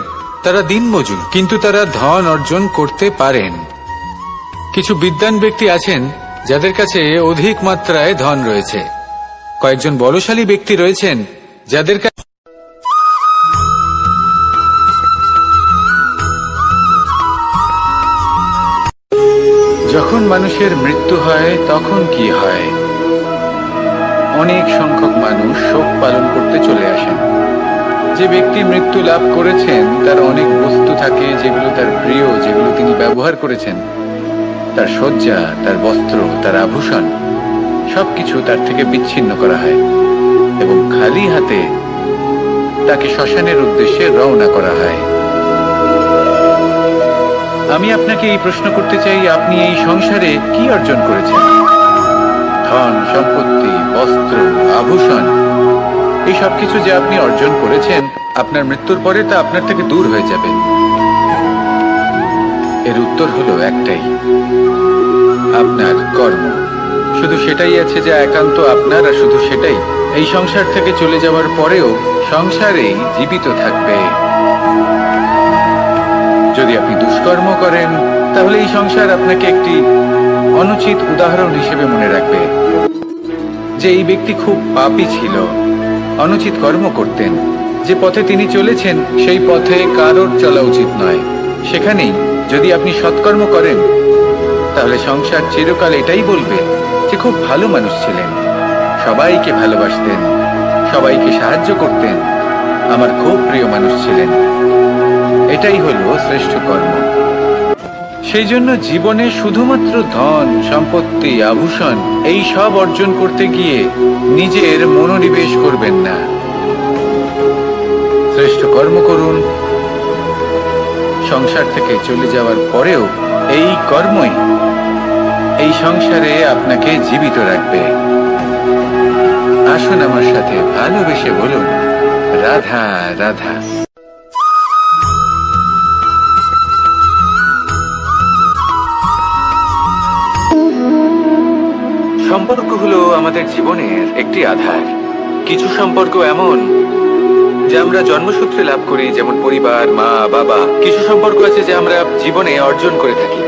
তারা দিনমজুর, কিন্তু তারা ধন অর্জন করতে পারেন। কিছু বিদ্বান ব্যক্তি আছেন যাদের কাছে অধিক মাত্রায় ধন রয়েছে, কয়েকজন বলশালী ব্যক্তি রয়েছেন যাদের কাছে যখন মানুষের মৃত্যু হয় তখন কি হয়? অনেক সংখ্যক মানুষ শোক পালন করতে চলে আসেন। যে ব্যক্তি মৃত্যু লাভ করেছেন তার অনেক বস্তু থাকে যেগুলো তার প্রিয়, যেগুলো তিনি ব্যবহার করেছেন, তার শয্যা, তার বস্ত্র, তার আভূষণ সবকিছু তার থেকে বিচ্ছিন্ন করা হয় এবং খালি হাতে তাকে শ্মশানের উদ্দেশ্যে রওনা করা হয়। আমি আপনাকে এই প্রশ্ন করতে চাই, আপনি এই সংসারে কি অর্জন করেছেন? ধন, সম্পত্তি, বস্ত্র, আভূষণ, এই সবকিছু যে আপনি অর্জন করেছেন, আপনার মৃত্যুর পরে তা আপনার থেকে দূর হয়ে যাবে। এর উত্তর হলো একটাই, আপনার কর্ম। শুধু সেটাই আছে যা একান্ত আপনার, আর শুধু সেটাই এই সংসার থেকে চলে যাওয়ার পরেও সংসারেই জীবিত থাকবে। যদি আপনি দুষ্কর্ম করেন তাহলে এই সংসার আপনাকে একটি অনুচিত উদাহরণ হিসেবে মনে রাখবে যে এই ব্যক্তি খুব পাপী ছিল, অনুচিত কর্ম করতেন। যে পথে তিনি চলেছেন সেই পথে কারোর চলা উচিত নয়। সেখানেই যদি আপনি সৎকর্ম করেন তাহলে সংসার চিরকাল এটাই বলবে যে খুব ভালো মানুষ ছিলেন, সবাইকে ভালোবাসতেন, সবাইকে সাহায্য করতেন, আমার খুব প্রিয় মানুষ ছিলেন। এটাই হলো শ্রেষ্ঠ কর্ম। সেই জন্য জীবনে শুধুমাত্র ধন, সম্পত্তি, আভূষণ এই সব অর্জন করতে গিয়ে নিজের মনোনিবেশ করবেন না। শ্রেষ্ঠ কর্ম করুন। সংসার থেকে চলে যাওয়ার পরেও এই কর্মই এই সংসারে আপনাকে জীবিত রাখবে। আসুন আমার সাথে ভালোবেসে বলুন, রাধা রাধা। সম্পর্ক হলো আমাদের জীবনের একটি আধার। কিছু সম্পর্ক এমন যা আমরা জন্মসূত্রে লাভ করি, যেমন পরিবার, মা, বাবা। কিছু সম্পর্ক আছে যা আমরা জীবনে অর্জন করে থাকি,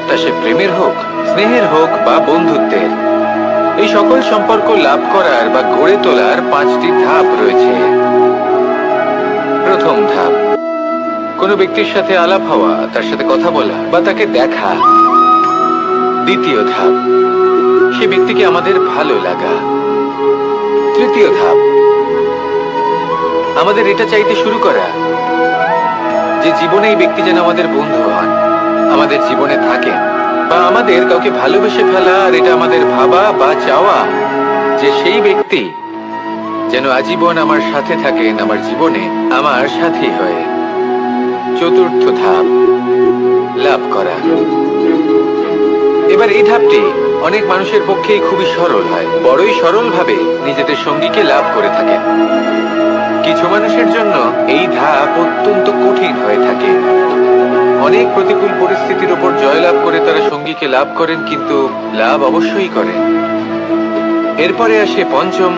তা সে প্রেমের হোক, স্নেহের হোক বা বন্ধুত্বের। এই সকল সম্পর্ক লাভ করার বা গড়ে তোলার 5টি ধাপ রয়েছে। প্রথম ধাপ, কোনো ব্যক্তির সাথে আলাপ হওয়া, তার সাথে কথা বলা বা তাকে দেখা। দ্বিতীয় ধাপ, সে ব্যক্তিকে আমাদের ভালো লাগা। তৃতীয় ধাপ, আমাদের এটা চাইতে শুরু করা যে জীবনে এই ব্যক্তি যেন আমাদের বন্ধু হন, আমাদের জীবনে থাকেন, বা আমাদের কাউকে ভালোবেসে ফেলা আর এটা আমাদের ভাবা বা চাওয়া যে সেই ব্যক্তি যেন আজীবন আমার সাথে থাকেন, আমার জীবনে আমার সাথী হয়ে। চতুর্থ ধাপ, লাভ করা। এবার এই ধাপটি অনেক মানুষের পক্ষেই খুবই সরল হয়, বড়ই সরলভাবে নিজেদের সঙ্গীকে লাভ করে থাকেন। কিছু মানুষের জন্য এই ধাপ অত্যন্ত কঠিন হয়ে থাকে। অনেক প্রতিকূল পরিস্থিতির উপর জয়লাভ করে তারা সঙ্গীকে লাভ করেন, কিন্তু লাভ অবশ্যই করেন। এরপরে আসে পঞ্চম,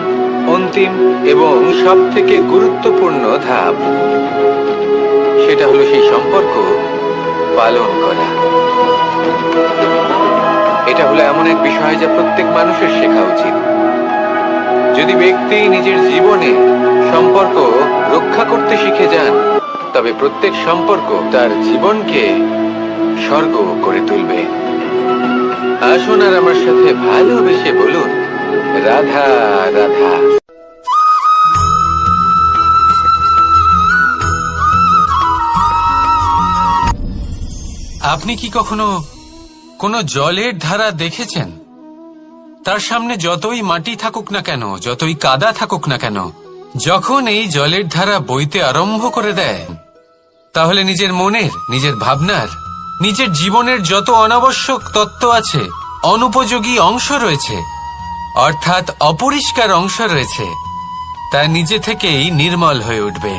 অন্তিম এবং সবথেকে গুরুত্বপূর্ণ ধাপ। সেটা হলো সেই সম্পর্ক পালন করা। এটা হলো এমন এক বিষয় যা প্রত্যেক মানুষের শেখা উচিত। যদি ব্যক্তি নিজের জীবনে সম্পর্ক রক্ষা করতে শিখে যান, তবে প্রত্যেক সম্পর্ক তার জীবনকে স্বর্গ করে তুলবে। আসুন আর আমার সাথে ভালোবেসে বলুন, রাধা রাধা। আপনি কি কখনো কোনো জলের ধারা দেখেছেন? তার সামনে যতই মাটি থাকুক না কেন, যতই কাদা থাকুক না কেন, যখন এই জলের ধারা বইতে আরম্ভ করে দেয়, তাহলে নিজের মনের, নিজের ভাবনার, নিজের জীবনের যত অনাবশ্যক তত্ত্ব আছে, অনুপযোগী অংশ রয়েছে, অর্থাৎ অপরিষ্কার অংশ রয়েছে, তা নিজে থেকেই নির্মল হয়ে উঠবে।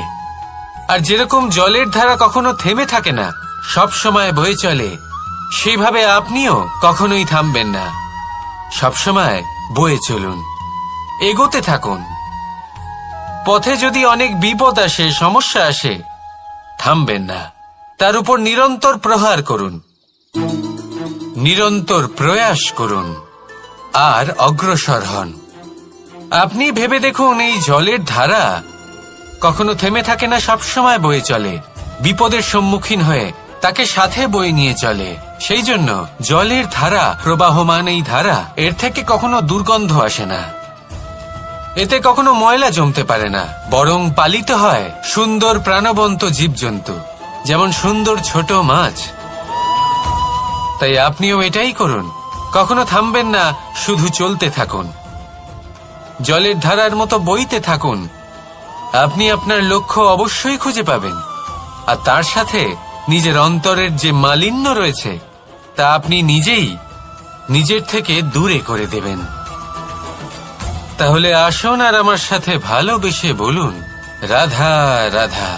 আর যেরকম জলের ধারা কখনো থেমে থাকে না, সব সময় বয়ে চলে, সেইভাবে আপনিও কখনোই থামবেন না। সবসময় বয়ে চলুন, এগোতে থাকুন। পথে যদি অনেক বিপদ আসে, সমস্যা আসে, থামবেন না, তার উপর নিরন্তর প্রহার করুন, নিরন্তর প্রয়াস করুন আর অগ্রসর হন। আপনি ভেবে দেখুন, এই জলের ধারা কখনো থেমে থাকে না, সবসময় বয়ে চলে, বিপদের সম্মুখীন হয়ে তাকে সাথে বয়ে নিয়ে চলে। সেই জন্য জলের ধারা, প্রবাহমান এই ধারা, এর থেকে কখনো দুর্গন্ধ আসে না, এতে কখনো ময়লা জমতে পারে না, বরং পালিত হয় সুন্দর প্রাণবন্ত জীবজন্তু, যেমন সুন্দর ছোট মাছ। তাই আপনিও এটাই করুন, কখনো থামবেন না, শুধু চলতে থাকুন, জলের ধারার মতো বইতে থাকুন। আপনি আপনার লক্ষ্য অবশ্যই খুঁজে পাবেন, আর তার সাথে নিজের অন্তরের যে মালিন্য রয়েছে তা আপনি নিজেই নিজের থেকে দূরে করে দেবেন। তাহলে আসুন আর আমার সাথে ভালোবেসে বলুন, রাধা রাধা।